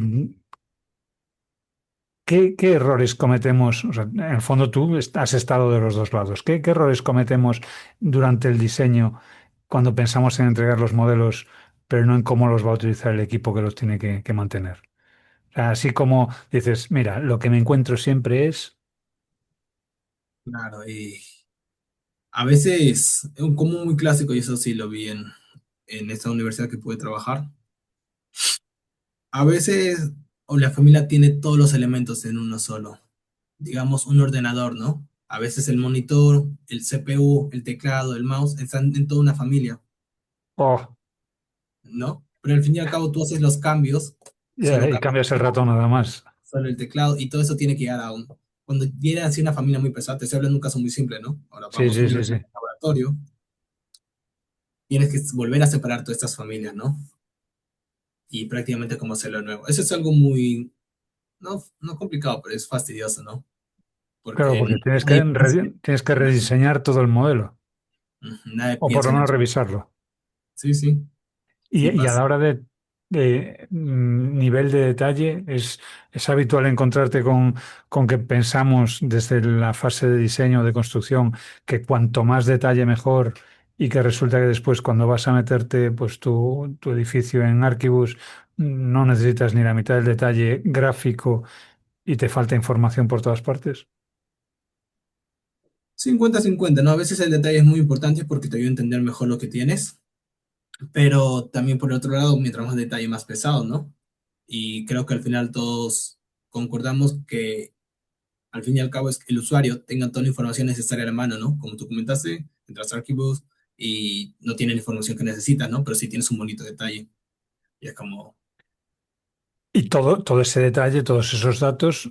[SPEAKER 3] ¿qué errores cometemos? O sea, en el fondo tú has estado de los dos lados. ¿Qué errores cometemos durante el diseño cuando pensamos en entregar los modelos, pero no en cómo los va a utilizar el equipo que los tiene que mantener? O sea, así como dices, mira, lo que me encuentro siempre es...
[SPEAKER 4] Claro, y a veces, un común muy clásico, y eso sí lo vi en esta universidad que pude trabajar, a veces o la familia tiene todos los elementos en uno solo, digamos un ordenador, ¿no? A veces el monitor, el CPU, el teclado, el mouse están en toda una familia,
[SPEAKER 3] Oh,
[SPEAKER 4] ¿no? Pero al fin y al cabo tú haces los cambios, solo
[SPEAKER 3] y
[SPEAKER 4] cambias
[SPEAKER 3] cambias el ratón nada más.
[SPEAKER 4] solo el teclado y todo eso tiene que llegar a un... Cuando viene así una familia muy pesada, te estoy hablando de un caso muy simple, ¿no? Ahora
[SPEAKER 3] Sí,
[SPEAKER 4] vamos a
[SPEAKER 3] sí,
[SPEAKER 4] un
[SPEAKER 3] sí, sí.
[SPEAKER 4] laboratorio, tienes que volver a separar todas estas familias, ¿no? Y prácticamente como hacerlo de nuevo. Eso es algo muy, no complicado, pero es fastidioso, ¿no?
[SPEAKER 3] Claro,
[SPEAKER 4] Porque
[SPEAKER 3] porque
[SPEAKER 4] nadie piensa,
[SPEAKER 3] tienes que rediseñar todo el modelo,
[SPEAKER 4] nadie
[SPEAKER 3] o por lo
[SPEAKER 4] piensa en
[SPEAKER 3] menos
[SPEAKER 4] eso.
[SPEAKER 3] revisarlo.
[SPEAKER 4] Sí, sí.
[SPEAKER 3] Y,
[SPEAKER 4] Sí
[SPEAKER 3] y a
[SPEAKER 4] pasa.
[SPEAKER 3] la hora de nivel de detalle. Es habitual encontrarte con que pensamos desde la fase de diseño, de construcción, que cuanto más detalle mejor y que resulta que después cuando vas a meterte pues tu edificio en Archibus no necesitas ni la mitad del detalle gráfico y te falta información por todas partes.
[SPEAKER 4] 50-50, ¿no? A veces el detalle es muy importante porque te ayuda a entender mejor lo que tienes, pero también por otro lado, mientras más detalle, más pesado, ¿no? Y creo que al final todos concordamos que al fin y al cabo es que el usuario tenga toda la información necesaria a la mano, ¿no? Como tú comentaste, entras a Archibus y no tiene la información que necesitas, ¿no? Pero sí tienes un bonito detalle. Y es como,
[SPEAKER 3] Y todo ese detalle, todos esos datos,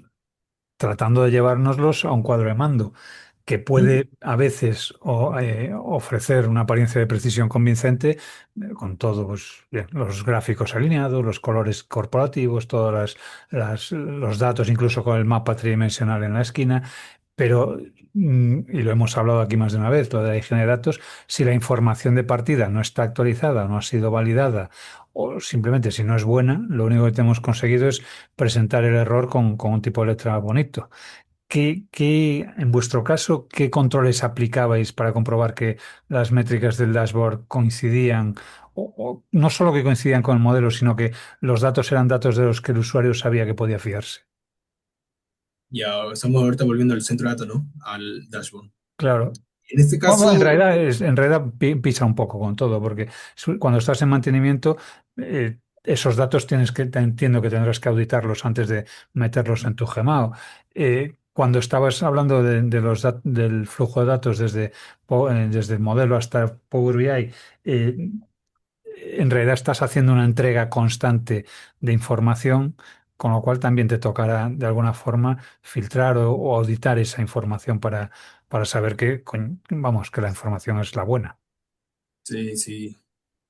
[SPEAKER 3] tratando de llevárnoslos a un cuadro de mando, que
[SPEAKER 4] ¿mm?
[SPEAKER 3] puede a veces ofrecer una apariencia de precisión convincente, con todos bien, los gráficos alineados, los colores corporativos, todos los datos, incluso con el mapa tridimensional en la esquina. Pero, y lo hemos hablado aquí más de una vez, lo de la higiene de datos, si la información de partida no está actualizada, no ha sido validada, o simplemente si no es buena, lo único que tenemos conseguido es presentar el error con un tipo de letra bonito. En vuestro caso, qué controles aplicabais para comprobar que las métricas del dashboard coincidían? O no solo que coincidían con el modelo, sino que los datos eran datos de los que el usuario sabía que podía fiarse.
[SPEAKER 4] Ya estamos ahorita volviendo al centro de datos, ¿no? Al dashboard.
[SPEAKER 3] Claro.
[SPEAKER 4] En este
[SPEAKER 3] Bueno,
[SPEAKER 4] caso,
[SPEAKER 3] en realidad pisa un poco con todo, porque cuando estás en mantenimiento, esos datos te entiendo que tendrás que auditarlos antes de meterlos en tu Gmao. Cuando estabas hablando del flujo de datos desde el modelo hasta Power BI, en realidad estás haciendo una entrega constante de información, con lo cual también te tocará de alguna forma filtrar o auditar esa información para saber vamos, que la información es la buena.
[SPEAKER 4] sí, sí.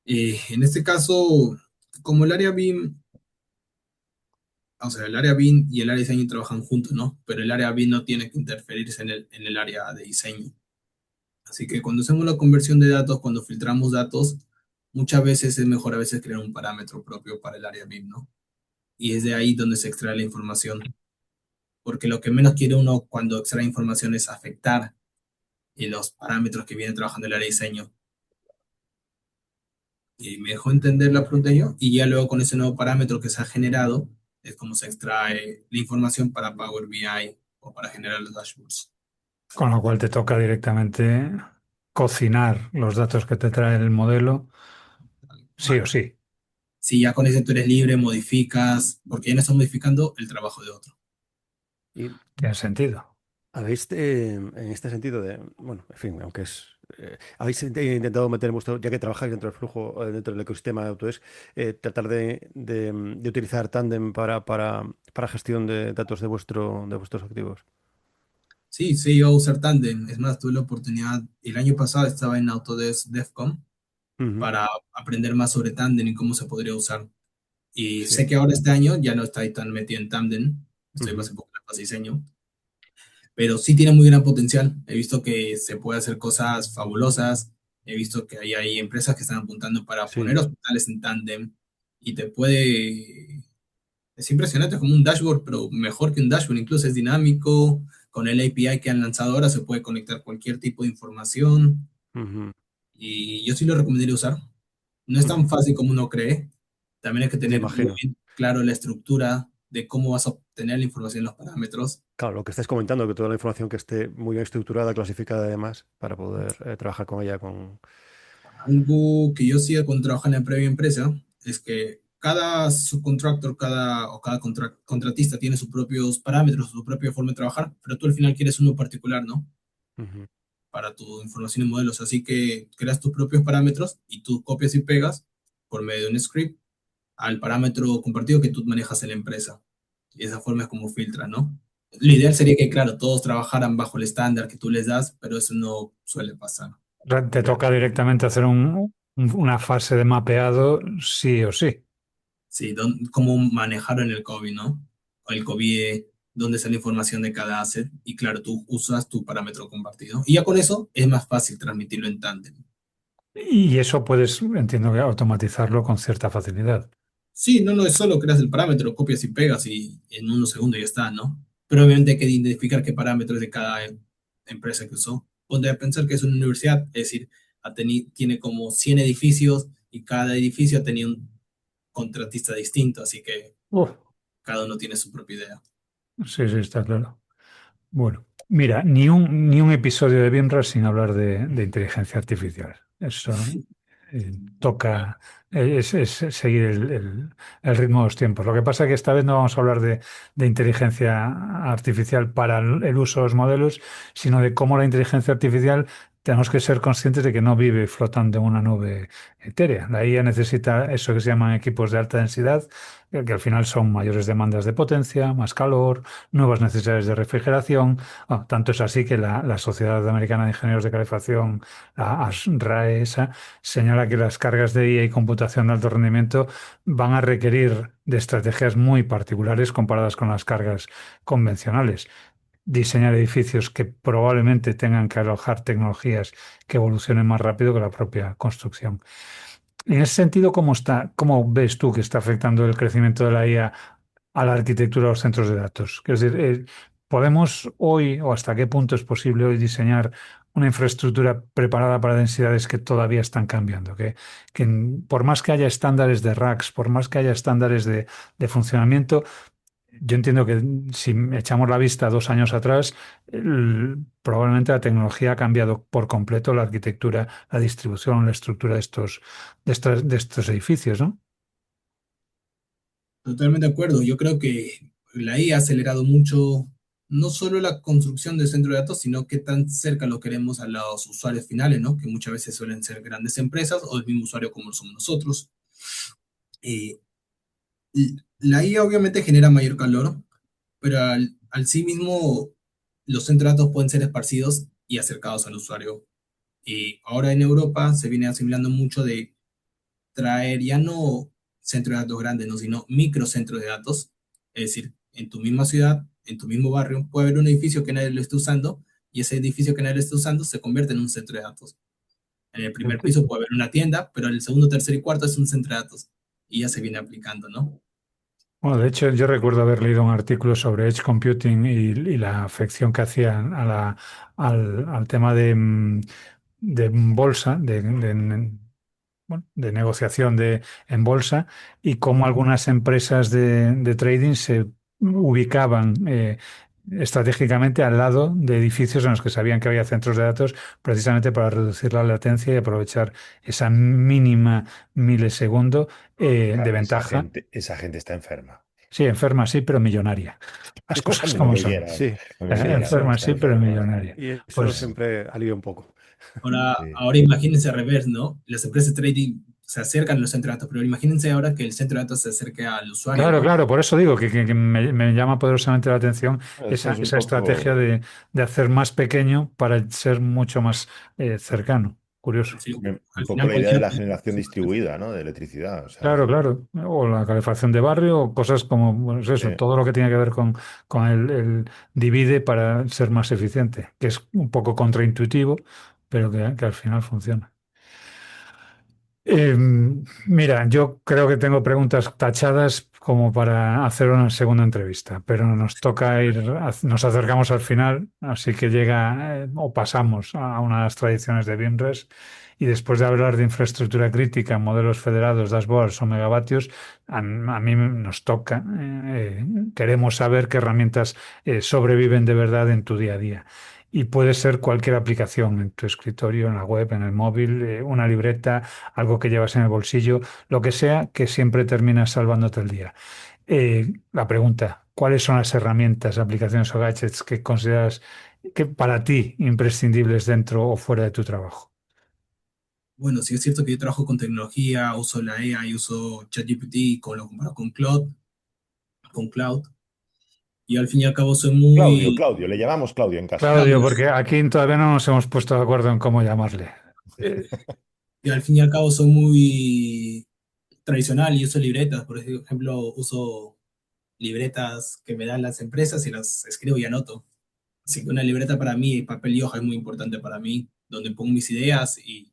[SPEAKER 4] En este caso, como el área BIM, o sea, el área BIM y el área de diseño trabajan juntos, ¿no? Pero el área BIM no tiene que interferirse en el área de diseño. Así que cuando hacemos la conversión de datos, cuando filtramos datos, muchas veces es mejor a veces crear un parámetro propio para el área BIM, ¿no? Y es de ahí donde se extrae la información. Porque lo que menos quiere uno cuando extrae información es afectar los parámetros que viene trabajando el área de diseño. Y me dejó entender la pregunta yo, y ya luego con ese nuevo parámetro que se ha generado, es como se extrae la información para Power BI o para generar los dashboards.
[SPEAKER 3] Con lo cual te toca directamente cocinar los datos que te trae el modelo, sí o
[SPEAKER 4] Vale.
[SPEAKER 3] sí.
[SPEAKER 4] Si ya con ese tú eres libre, modificas, porque ya no estás modificando el trabajo de otro.
[SPEAKER 2] Y
[SPEAKER 3] Tiene sentido.
[SPEAKER 2] habéis, en este sentido de, bueno, en fin, aunque es, habéis intentado meter en vuestro, ya que trabajáis dentro del flujo, dentro del ecosistema de Autodesk, tratar de utilizar Tandem para gestión de datos de vuestros activos.
[SPEAKER 4] Sí, sí, iba a usar Tandem. Es más, tuve la oportunidad, el año pasado estaba en Autodesk DevCon
[SPEAKER 2] Ujú.
[SPEAKER 4] para aprender más sobre Tandem y cómo se podría usar. Y
[SPEAKER 2] Sí.
[SPEAKER 4] sé que ahora este año ya no estoy tan metido en Tandem, estoy más
[SPEAKER 2] Ujú.
[SPEAKER 4] enfocado en la fase de diseño, pero sí tiene muy gran potencial. He visto que se puede hacer cosas fabulosas. He visto que hay empresas que están apuntando para poner
[SPEAKER 2] Sí.
[SPEAKER 4] hospitales en tándem y te puede... Es impresionante, es como un dashboard, pero mejor que un dashboard. Incluso es dinámico. Con el API que han lanzado ahora se puede conectar cualquier tipo de información.
[SPEAKER 2] Ujú.
[SPEAKER 4] Y yo sí lo recomendaría usar. No es
[SPEAKER 2] Ujú.
[SPEAKER 4] tan fácil como uno cree. También hay que
[SPEAKER 2] Ya
[SPEAKER 4] tener muy
[SPEAKER 2] imagino.
[SPEAKER 4] claro la estructura de cómo vas a obtener la información en los parámetros.
[SPEAKER 2] Claro, lo que estáis comentando, que toda la información que esté muy bien estructurada, clasificada además, para poder trabajar con ella con...
[SPEAKER 4] Algo que yo hacía cuando trabajaba en la previa empresa es que cada subcontractor, cada contratista tiene sus propios parámetros, su propia forma de trabajar, pero tú al final quieres uno particular, ¿no?
[SPEAKER 2] Ujú.
[SPEAKER 4] Para tu información y modelos. Así que creas tus propios parámetros y tú copias y pegas por medio de un script al parámetro compartido que tú manejas en la empresa. Y de esa forma es como filtra, ¿no? Lo ideal sería que, claro, todos trabajaran bajo el estándar que tú les das, pero eso no suele pasar.
[SPEAKER 3] Te
[SPEAKER 2] Ya.
[SPEAKER 3] toca directamente hacer una fase de mapeado, sí o sí.
[SPEAKER 4] Sí, cómo manejaron el COVID, ¿no? O el COVID, dónde está la información de cada asset. Y claro, tú usas tu parámetro compartido. Y ya con eso es más fácil transmitirlo en tándem.
[SPEAKER 3] Y eso puedes, entiendo que automatizarlo con cierta facilidad.
[SPEAKER 4] Sí, no, no es solo creas el parámetro, copias y pegas y en unos segundos ya está, ¿no? Pero obviamente hay que identificar qué parámetros de cada empresa que usó. Ponte a pensar que es una universidad, es decir, tiene como 100 edificios y cada edificio tenía un contratista distinto, así que
[SPEAKER 3] Uf,
[SPEAKER 4] cada uno tiene su propia idea.
[SPEAKER 3] sí, sí, está claro. Bueno, mira, ni un episodio de BIMRAS sin hablar de inteligencia artificial. Eso
[SPEAKER 4] Claro.
[SPEAKER 3] toca, es seguir el ritmo de los tiempos. Lo que pasa es que esta vez no vamos a hablar de inteligencia artificial para el uso de los modelos, sino de cómo la inteligencia artificial tenemos que ser conscientes de que no vive flotando en una nube etérea. La IA necesita eso que se llaman equipos de alta densidad, que al final son mayores demandas de potencia, más calor, nuevas necesidades de refrigeración. Bueno, tanto es así que la Sociedad Americana de Ingenieros de Calefacción, la ASRAE, esa, señala que las cargas de IA y computación de alto rendimiento van a requerir de estrategias muy particulares comparadas con las cargas convencionales. Diseñar edificios que probablemente tengan que alojar tecnologías que evolucionen más rápido que la propia construcción. En ese sentido, cómo ves tú que está afectando el crecimiento de la IA a la arquitectura de los centros de datos? Es decir, ¿podemos hoy o hasta qué punto es posible hoy diseñar una infraestructura preparada para densidades que todavía están cambiando? Por más que haya estándares de racks, por más que haya estándares de funcionamiento, yo entiendo que si echamos la vista 2 años atrás, probablemente la tecnología ha cambiado por completo la arquitectura, la distribución, la estructura de estos edificios, ¿no?
[SPEAKER 4] Totalmente de acuerdo. Yo creo que la IA ha acelerado mucho no solo la construcción del centro de datos, sino que tan cerca lo queremos a los usuarios finales, ¿no? Que muchas veces suelen ser grandes empresas o el mismo usuario como lo somos nosotros. Eh, la IA obviamente genera mayor calor, pero al sí mismo los centros de datos pueden ser esparcidos y acercados al usuario. Y ahora en Europa se viene asimilando mucho de traer ya no centros de datos grandes, ¿no? Sino microcentros de datos. Es decir, en tu misma ciudad, en tu mismo barrio, puede haber un edificio que nadie lo esté usando y ese edificio que nadie lo esté usando se convierte en un centro de datos. En el primer piso puede haber una tienda, pero en el segundo, tercer y cuarto es un centro de datos y ya se viene aplicando, ¿no?
[SPEAKER 3] Bueno, de hecho, yo recuerdo haber leído un artículo sobre Edge Computing y la afección que hacían al tema de bolsa, bueno, de negociación en bolsa y cómo algunas empresas de trading se ubicaban estratégicamente al lado de edificios en los que sabían que había centros de datos precisamente para reducir la latencia y aprovechar esa mínima milisegundo de
[SPEAKER 1] Claro,
[SPEAKER 3] ventaja.
[SPEAKER 1] esa gente está enferma.
[SPEAKER 3] Sí, enferma sí, pero millonaria. Las cosas
[SPEAKER 1] Lo
[SPEAKER 3] como
[SPEAKER 1] que
[SPEAKER 3] son.
[SPEAKER 1] quieras,
[SPEAKER 2] Sí,
[SPEAKER 1] lo que quieras,
[SPEAKER 2] eso.
[SPEAKER 3] Enferma
[SPEAKER 1] está
[SPEAKER 3] sí, pero
[SPEAKER 1] enferma.
[SPEAKER 3] millonaria.
[SPEAKER 2] Y eso
[SPEAKER 3] Pues
[SPEAKER 2] siempre alivia un poco.
[SPEAKER 1] Sí.
[SPEAKER 4] Ahora imagínense al revés, ¿no? Las empresas de trading se acercan a los centros de datos, pero imagínense ahora que el centro de datos se acerque al usuario,
[SPEAKER 3] claro,
[SPEAKER 4] ¿no?
[SPEAKER 3] claro, por eso digo que me llama poderosamente la atención
[SPEAKER 1] Eso
[SPEAKER 3] esa,
[SPEAKER 1] es un
[SPEAKER 3] esa estrategia
[SPEAKER 1] poco,
[SPEAKER 3] de hacer más pequeño para ser mucho más cercano. Curioso.
[SPEAKER 4] Sí,
[SPEAKER 1] un
[SPEAKER 4] al
[SPEAKER 1] poco
[SPEAKER 4] final
[SPEAKER 1] la idea de
[SPEAKER 4] cualquiera
[SPEAKER 1] la
[SPEAKER 4] puede...
[SPEAKER 1] generación distribuida, ¿no? De electricidad. O sea,
[SPEAKER 3] Claro, claro. O la calefacción de barrio, o cosas como, bueno, es eso,
[SPEAKER 1] sí.
[SPEAKER 3] todo lo que tiene que ver con el divide para ser más eficiente, que es un poco contraintuitivo, pero que al final funciona. Mira, yo creo que tengo preguntas tachadas como para hacer una segunda entrevista, pero nos toca nos acercamos al final, así que llega o pasamos a unas tradiciones de BIMRES y después de hablar de infraestructura crítica, modelos federados, dashboards o megavatios, a mí nos toca, queremos saber qué herramientas sobreviven de verdad en tu día a día. Y puede ser cualquier aplicación en tu escritorio, en la web, en el móvil, una libreta, algo que llevas en el bolsillo, lo que sea, que siempre termina salvándote el día. La pregunta, ¿cuáles son las herramientas, aplicaciones o gadgets que consideras que para ti imprescindibles dentro o fuera de tu trabajo?
[SPEAKER 4] Bueno, sí es cierto que yo trabajo con tecnología, uso la AI, uso ChatGPT, lo comparo con Cloud, y al fin y al cabo soy muy...
[SPEAKER 1] Claudio, le llamamos Claudio en casa.
[SPEAKER 3] Claudio,
[SPEAKER 4] Claudio,
[SPEAKER 3] porque aquí todavía no nos hemos puesto de acuerdo en cómo llamarle. Eh,
[SPEAKER 4] y al fin y al cabo soy muy tradicional y uso libretas, por ejemplo, uso libretas que me dan las empresas y las escribo y anoto. Así que una libreta para mí, papel y hoja es muy importante para mí, donde pongo mis ideas y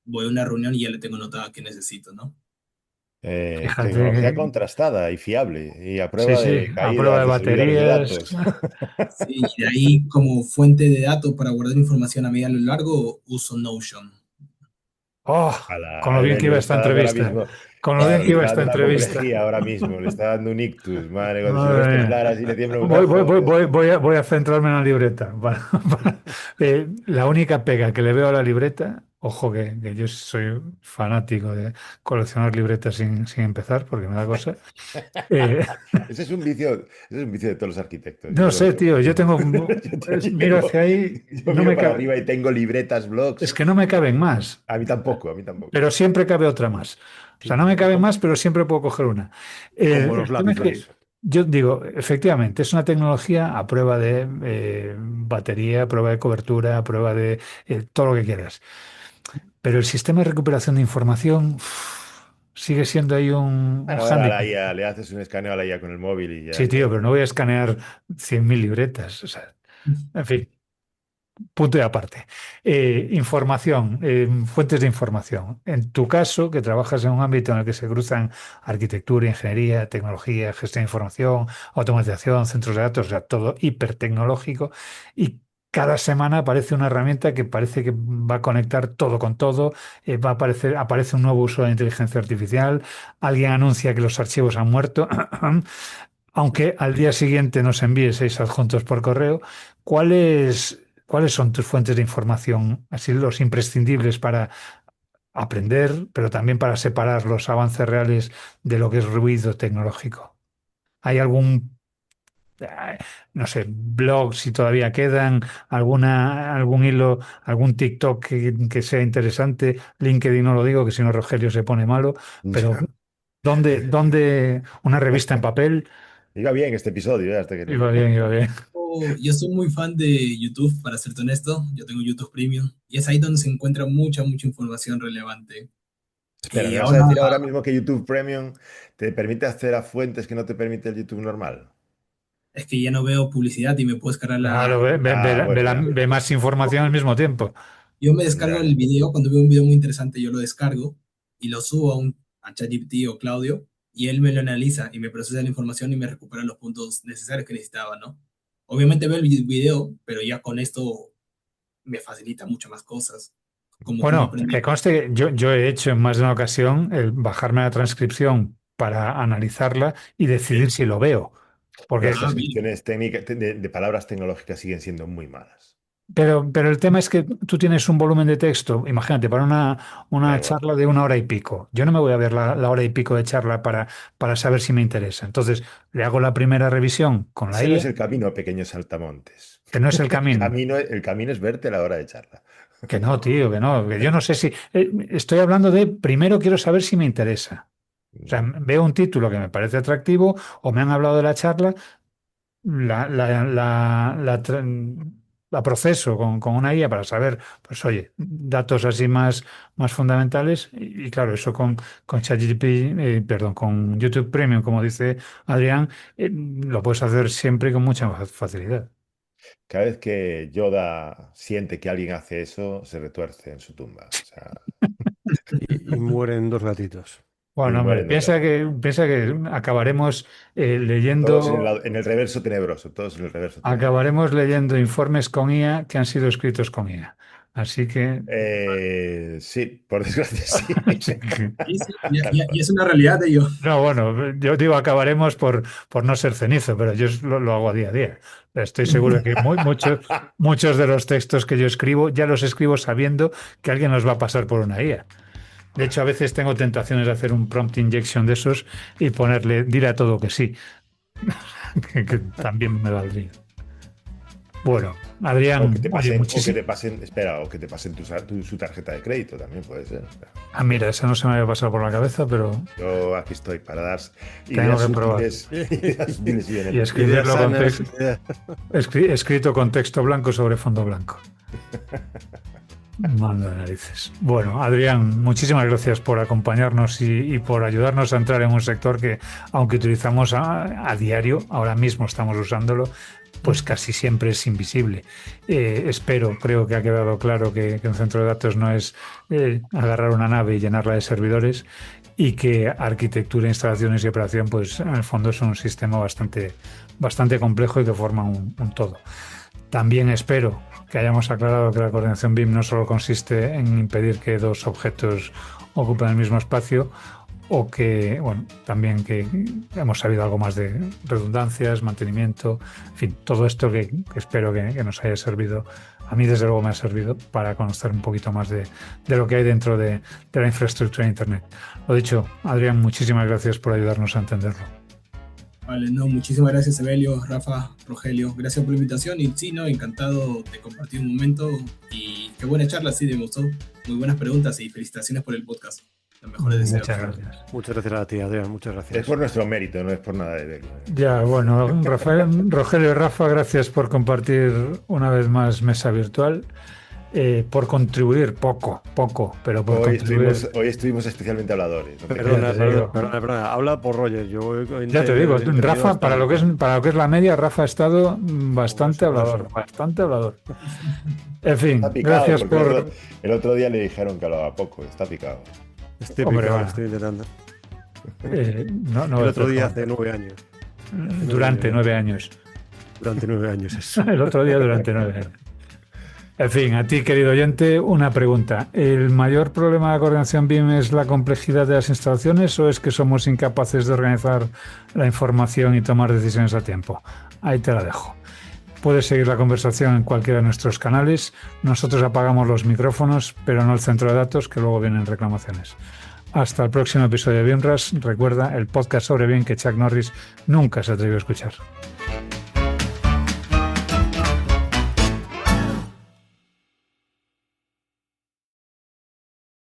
[SPEAKER 4] voy a una reunión y ya le tengo notada qué necesito, ¿no?
[SPEAKER 3] Fíjate
[SPEAKER 1] Tecnología
[SPEAKER 3] que...
[SPEAKER 1] contrastada y fiable y a
[SPEAKER 3] Sí,
[SPEAKER 1] prueba
[SPEAKER 3] sí,
[SPEAKER 1] de
[SPEAKER 3] a prueba de
[SPEAKER 1] caídas de servidores de
[SPEAKER 3] baterías.
[SPEAKER 1] datos.
[SPEAKER 4] Sí, y de ahí como fuente de datos para guardar información a mediano y largo uso Notion.
[SPEAKER 3] Oh, con lo
[SPEAKER 1] A
[SPEAKER 3] bien que
[SPEAKER 1] él
[SPEAKER 3] iba
[SPEAKER 1] le
[SPEAKER 3] esta
[SPEAKER 1] está dando ahora
[SPEAKER 3] entrevista.
[SPEAKER 1] mismo,
[SPEAKER 3] Con lo bien
[SPEAKER 1] claro,
[SPEAKER 3] que
[SPEAKER 1] le
[SPEAKER 3] iba
[SPEAKER 1] está
[SPEAKER 3] esta
[SPEAKER 1] dando una
[SPEAKER 3] entrevista.
[SPEAKER 1] apoplejía ahora mismo, le está dando un ictus. Madre, cuando se lo ves
[SPEAKER 3] Madre
[SPEAKER 1] temblar
[SPEAKER 3] mía.
[SPEAKER 1] así le tiembla un
[SPEAKER 3] Voy, voy,
[SPEAKER 1] ojo.
[SPEAKER 3] voy, voy, voy a centrarme en la libreta. La única pega que le veo a la libreta, ojo que yo soy fanático de coleccionar libretas sin empezar, porque me da cosa. Eh,
[SPEAKER 1] Ese es un vicio, ese es un vicio de todos los arquitectos. Yo
[SPEAKER 3] no
[SPEAKER 1] creo
[SPEAKER 3] sé,
[SPEAKER 1] que
[SPEAKER 3] tío, yo tengo,
[SPEAKER 1] yo también
[SPEAKER 3] miro
[SPEAKER 1] tengo,
[SPEAKER 3] hacia ahí,
[SPEAKER 1] yo
[SPEAKER 3] no
[SPEAKER 1] miro
[SPEAKER 3] me
[SPEAKER 1] para
[SPEAKER 3] cabe,
[SPEAKER 1] arriba y tengo libretas,
[SPEAKER 3] es
[SPEAKER 1] blogs.
[SPEAKER 3] que no me caben más,
[SPEAKER 1] A mí tampoco, a mí tampoco.
[SPEAKER 3] pero siempre cabe otra más. O sea, no me cabe más, pero siempre puedo coger una.
[SPEAKER 2] Como los
[SPEAKER 3] El tema es que
[SPEAKER 2] lápices.
[SPEAKER 3] yo digo, efectivamente, es una tecnología a prueba de batería, a prueba de cobertura, a prueba de todo lo que quieras. Pero el sistema de recuperación de información sigue siendo ahí un
[SPEAKER 1] Bueno, ahora a la
[SPEAKER 3] hándicap.
[SPEAKER 1] IA, le haces un escaneo a la IA con el móvil y ya
[SPEAKER 3] Sí,
[SPEAKER 1] está.
[SPEAKER 3] tío, pero no voy a escanear 100.000 libretas. O sea, en fin. Punto y aparte. Información, fuentes de información. En tu caso, que trabajas en un ámbito en el que se cruzan arquitectura, ingeniería, tecnología, gestión de información, automatización, centros de datos, o sea, todo hipertecnológico, y cada semana aparece una herramienta que parece que va a conectar todo con todo, va a aparecer, aparece un nuevo uso de la inteligencia artificial, alguien anuncia que los archivos han muerto, aunque al día siguiente nos envíe 6 adjuntos por correo. ¿Cuáles son tus fuentes de información, así los imprescindibles para aprender, pero también para separar los avances reales de lo que es ruido tecnológico? ¿Hay eh, no sé, blog si todavía quedan, algún hilo, algún TikTok que sea interesante? LinkedIn no lo digo, que si no Rogelio se pone malo, pero ¿dónde una revista en papel?
[SPEAKER 1] Iba bien este episodio, hasta que
[SPEAKER 3] Iba bien, iba bien.
[SPEAKER 4] Yo soy muy fan de YouTube, para serte honesto. Yo tengo YouTube Premium y es ahí donde se encuentra mucha información relevante.
[SPEAKER 1] Espera,
[SPEAKER 4] Y
[SPEAKER 1] ¿me vas a
[SPEAKER 4] ahora
[SPEAKER 1] decir ahora mismo que YouTube Premium te permite acceder a fuentes que no te permite el YouTube normal?
[SPEAKER 4] es que ya no veo publicidad y me puedo descargar
[SPEAKER 3] Claro,
[SPEAKER 4] la...
[SPEAKER 1] Ah, bueno, ya.
[SPEAKER 3] ve más información al mismo tiempo.
[SPEAKER 4] Yo me descargo
[SPEAKER 1] Ya,
[SPEAKER 4] el
[SPEAKER 1] ya.
[SPEAKER 4] video, cuando veo un video muy interesante yo lo descargo y lo subo a ChatGPT o Claudio y él me lo analiza y me procesa la información y me recupera los puntos necesarios que necesitaba, ¿no? Obviamente veo el video, pero ya con esto me facilita mucho más cosas, como cómo
[SPEAKER 3] Bueno,
[SPEAKER 4] aprender.
[SPEAKER 3] que conste que yo he hecho en más de una ocasión el bajarme la transcripción para analizarla y decidir si lo veo.
[SPEAKER 1] Pero
[SPEAKER 3] Porque,
[SPEAKER 1] las
[SPEAKER 4] Mira,
[SPEAKER 1] transcripciones técnicas de palabras tecnológicas siguen siendo muy malas.
[SPEAKER 3] pero el tema es que tú tienes un volumen de texto, imagínate, para
[SPEAKER 1] Da
[SPEAKER 3] una
[SPEAKER 1] igual.
[SPEAKER 3] charla de 1 hora y pico. Yo no me voy a ver la hora y pico de charla para saber si me interesa. Entonces, le hago la primera revisión con la
[SPEAKER 1] Ese no
[SPEAKER 3] IA,
[SPEAKER 1] es el camino, pequeños saltamontes.
[SPEAKER 3] que no es el camino.
[SPEAKER 1] El camino es verte a la hora de charla.
[SPEAKER 3] Que no, tío, que no, que yo no sé si... estoy hablando de, primero quiero saber si me interesa. O sea, veo un título que me parece atractivo o me han hablado de la charla, la, la, la, la tra- la proceso con una IA para saber, pues oye, datos así más fundamentales y claro, eso con ChatGPT, perdón, con YouTube Premium, como dice Adrián, lo puedes hacer siempre y con mucha facilidad.
[SPEAKER 1] Cada vez que Yoda siente que alguien hace eso, se retuerce en su tumba. O sea,
[SPEAKER 2] Y mueren 2 gatitos.
[SPEAKER 1] y
[SPEAKER 3] Bueno, hombre,
[SPEAKER 1] mueren los gatos.
[SPEAKER 3] piensa que acabaremos
[SPEAKER 1] Todos
[SPEAKER 3] leyendo.
[SPEAKER 1] en el reverso tenebroso, todos en el reverso tenebroso.
[SPEAKER 3] Acabaremos leyendo informes con IA que han sido escritos con IA. Así que,
[SPEAKER 1] Sí, por desgracia sí.
[SPEAKER 3] así que-
[SPEAKER 4] y sí,
[SPEAKER 1] Tal
[SPEAKER 4] y
[SPEAKER 1] cual.
[SPEAKER 4] es una realidad de ello.
[SPEAKER 3] no, bueno, yo digo acabaremos por no ser cenizo, pero yo lo hago a día a día. Estoy seguro de que muchos de los textos que yo escribo ya los escribo sabiendo que alguien los va a pasar por una IA. De hecho, a veces tengo tentaciones de hacer un prompt injection de esos y ponerle, diré a todo que sí, que también me valdría. Bueno, Adrián, oye,
[SPEAKER 1] O que
[SPEAKER 3] muchísimo.
[SPEAKER 1] te pasen, espera, o que te pasen su tarjeta de crédito también puede ser. O sea,
[SPEAKER 3] Ah, mira, esa no se me había pasado por la cabeza, pero
[SPEAKER 1] yo aquí estoy para dar
[SPEAKER 3] tengo
[SPEAKER 1] ideas
[SPEAKER 3] que probar.
[SPEAKER 1] útiles, ideas útiles y
[SPEAKER 3] Y
[SPEAKER 1] benéficas.
[SPEAKER 2] Ideas
[SPEAKER 3] escribirlo con
[SPEAKER 2] sanas.
[SPEAKER 3] escrito con texto blanco sobre fondo blanco. Mando de narices. Bueno, Adrián, muchísimas gracias por acompañarnos y por ayudarnos a entrar en un sector que, aunque utilizamos a diario, ahora mismo estamos usándolo, pues casi siempre es invisible. Creo que ha quedado claro que un centro de datos no es agarrar una nave y llenarla de servidores, y que arquitectura, instalaciones y operación, pues en el fondo son un sistema bastante complejo y que forman un todo. También espero que hayamos aclarado que la coordinación BIM no solo consiste en impedir que dos objetos ocupen el mismo espacio, o que, bueno, también que hemos sabido algo más de redundancias, mantenimiento, en fin, todo esto que espero que nos haya servido. A mí, desde luego, me ha servido para conocer un poquito más de lo que hay dentro de la infraestructura de Internet. Lo dicho, Adrián, muchísimas gracias por ayudarnos a entenderlo.
[SPEAKER 4] Vale, no, muchísimas gracias, Evelio, Rafa, Rogelio. Gracias por la invitación y sí, no, encantado de compartir un momento y qué buena charla, sí, me gustó. Muy buenas preguntas y felicitaciones por el podcast. Los mejores deseos.
[SPEAKER 3] Muchas gracias.
[SPEAKER 2] Muchas gracias a ti, Adrián, muchas gracias.
[SPEAKER 1] Es por nuestro mérito, no es por nada de...
[SPEAKER 3] Ya, bueno, Rogelio y Rafa, gracias por compartir una vez más mesa virtual. Por contribuir poco, pero por contribuir.
[SPEAKER 1] Hoy estuvimos especialmente habladores. ¿No?
[SPEAKER 2] Perdona, habla por Roger.
[SPEAKER 3] Ya te digo, Rafa, para lo que es la media, Rafa ha estado bastante hablador. En fin, gracias por...
[SPEAKER 1] El otro día le dijeron que hablaba poco, está picado.
[SPEAKER 2] Estoy picado, estoy intentando.
[SPEAKER 3] El
[SPEAKER 2] otro día hace 9 años.
[SPEAKER 3] Durante 9 años.
[SPEAKER 2] Durante 9 años, eso.
[SPEAKER 3] El otro día durante 9 años. En fin, a ti, querido oyente, una pregunta. ¿El mayor problema de la coordinación BIM es la complejidad de las instalaciones o es que somos incapaces de organizar la información y tomar decisiones a tiempo? Ahí te la dejo. Puedes seguir la conversación en cualquiera de nuestros canales. Nosotros apagamos los micrófonos, pero no el centro de datos, que luego vienen reclamaciones. Hasta el próximo episodio de BIMRAS. Recuerda, el podcast sobre BIM que Chuck Norris nunca se atrevió a escuchar.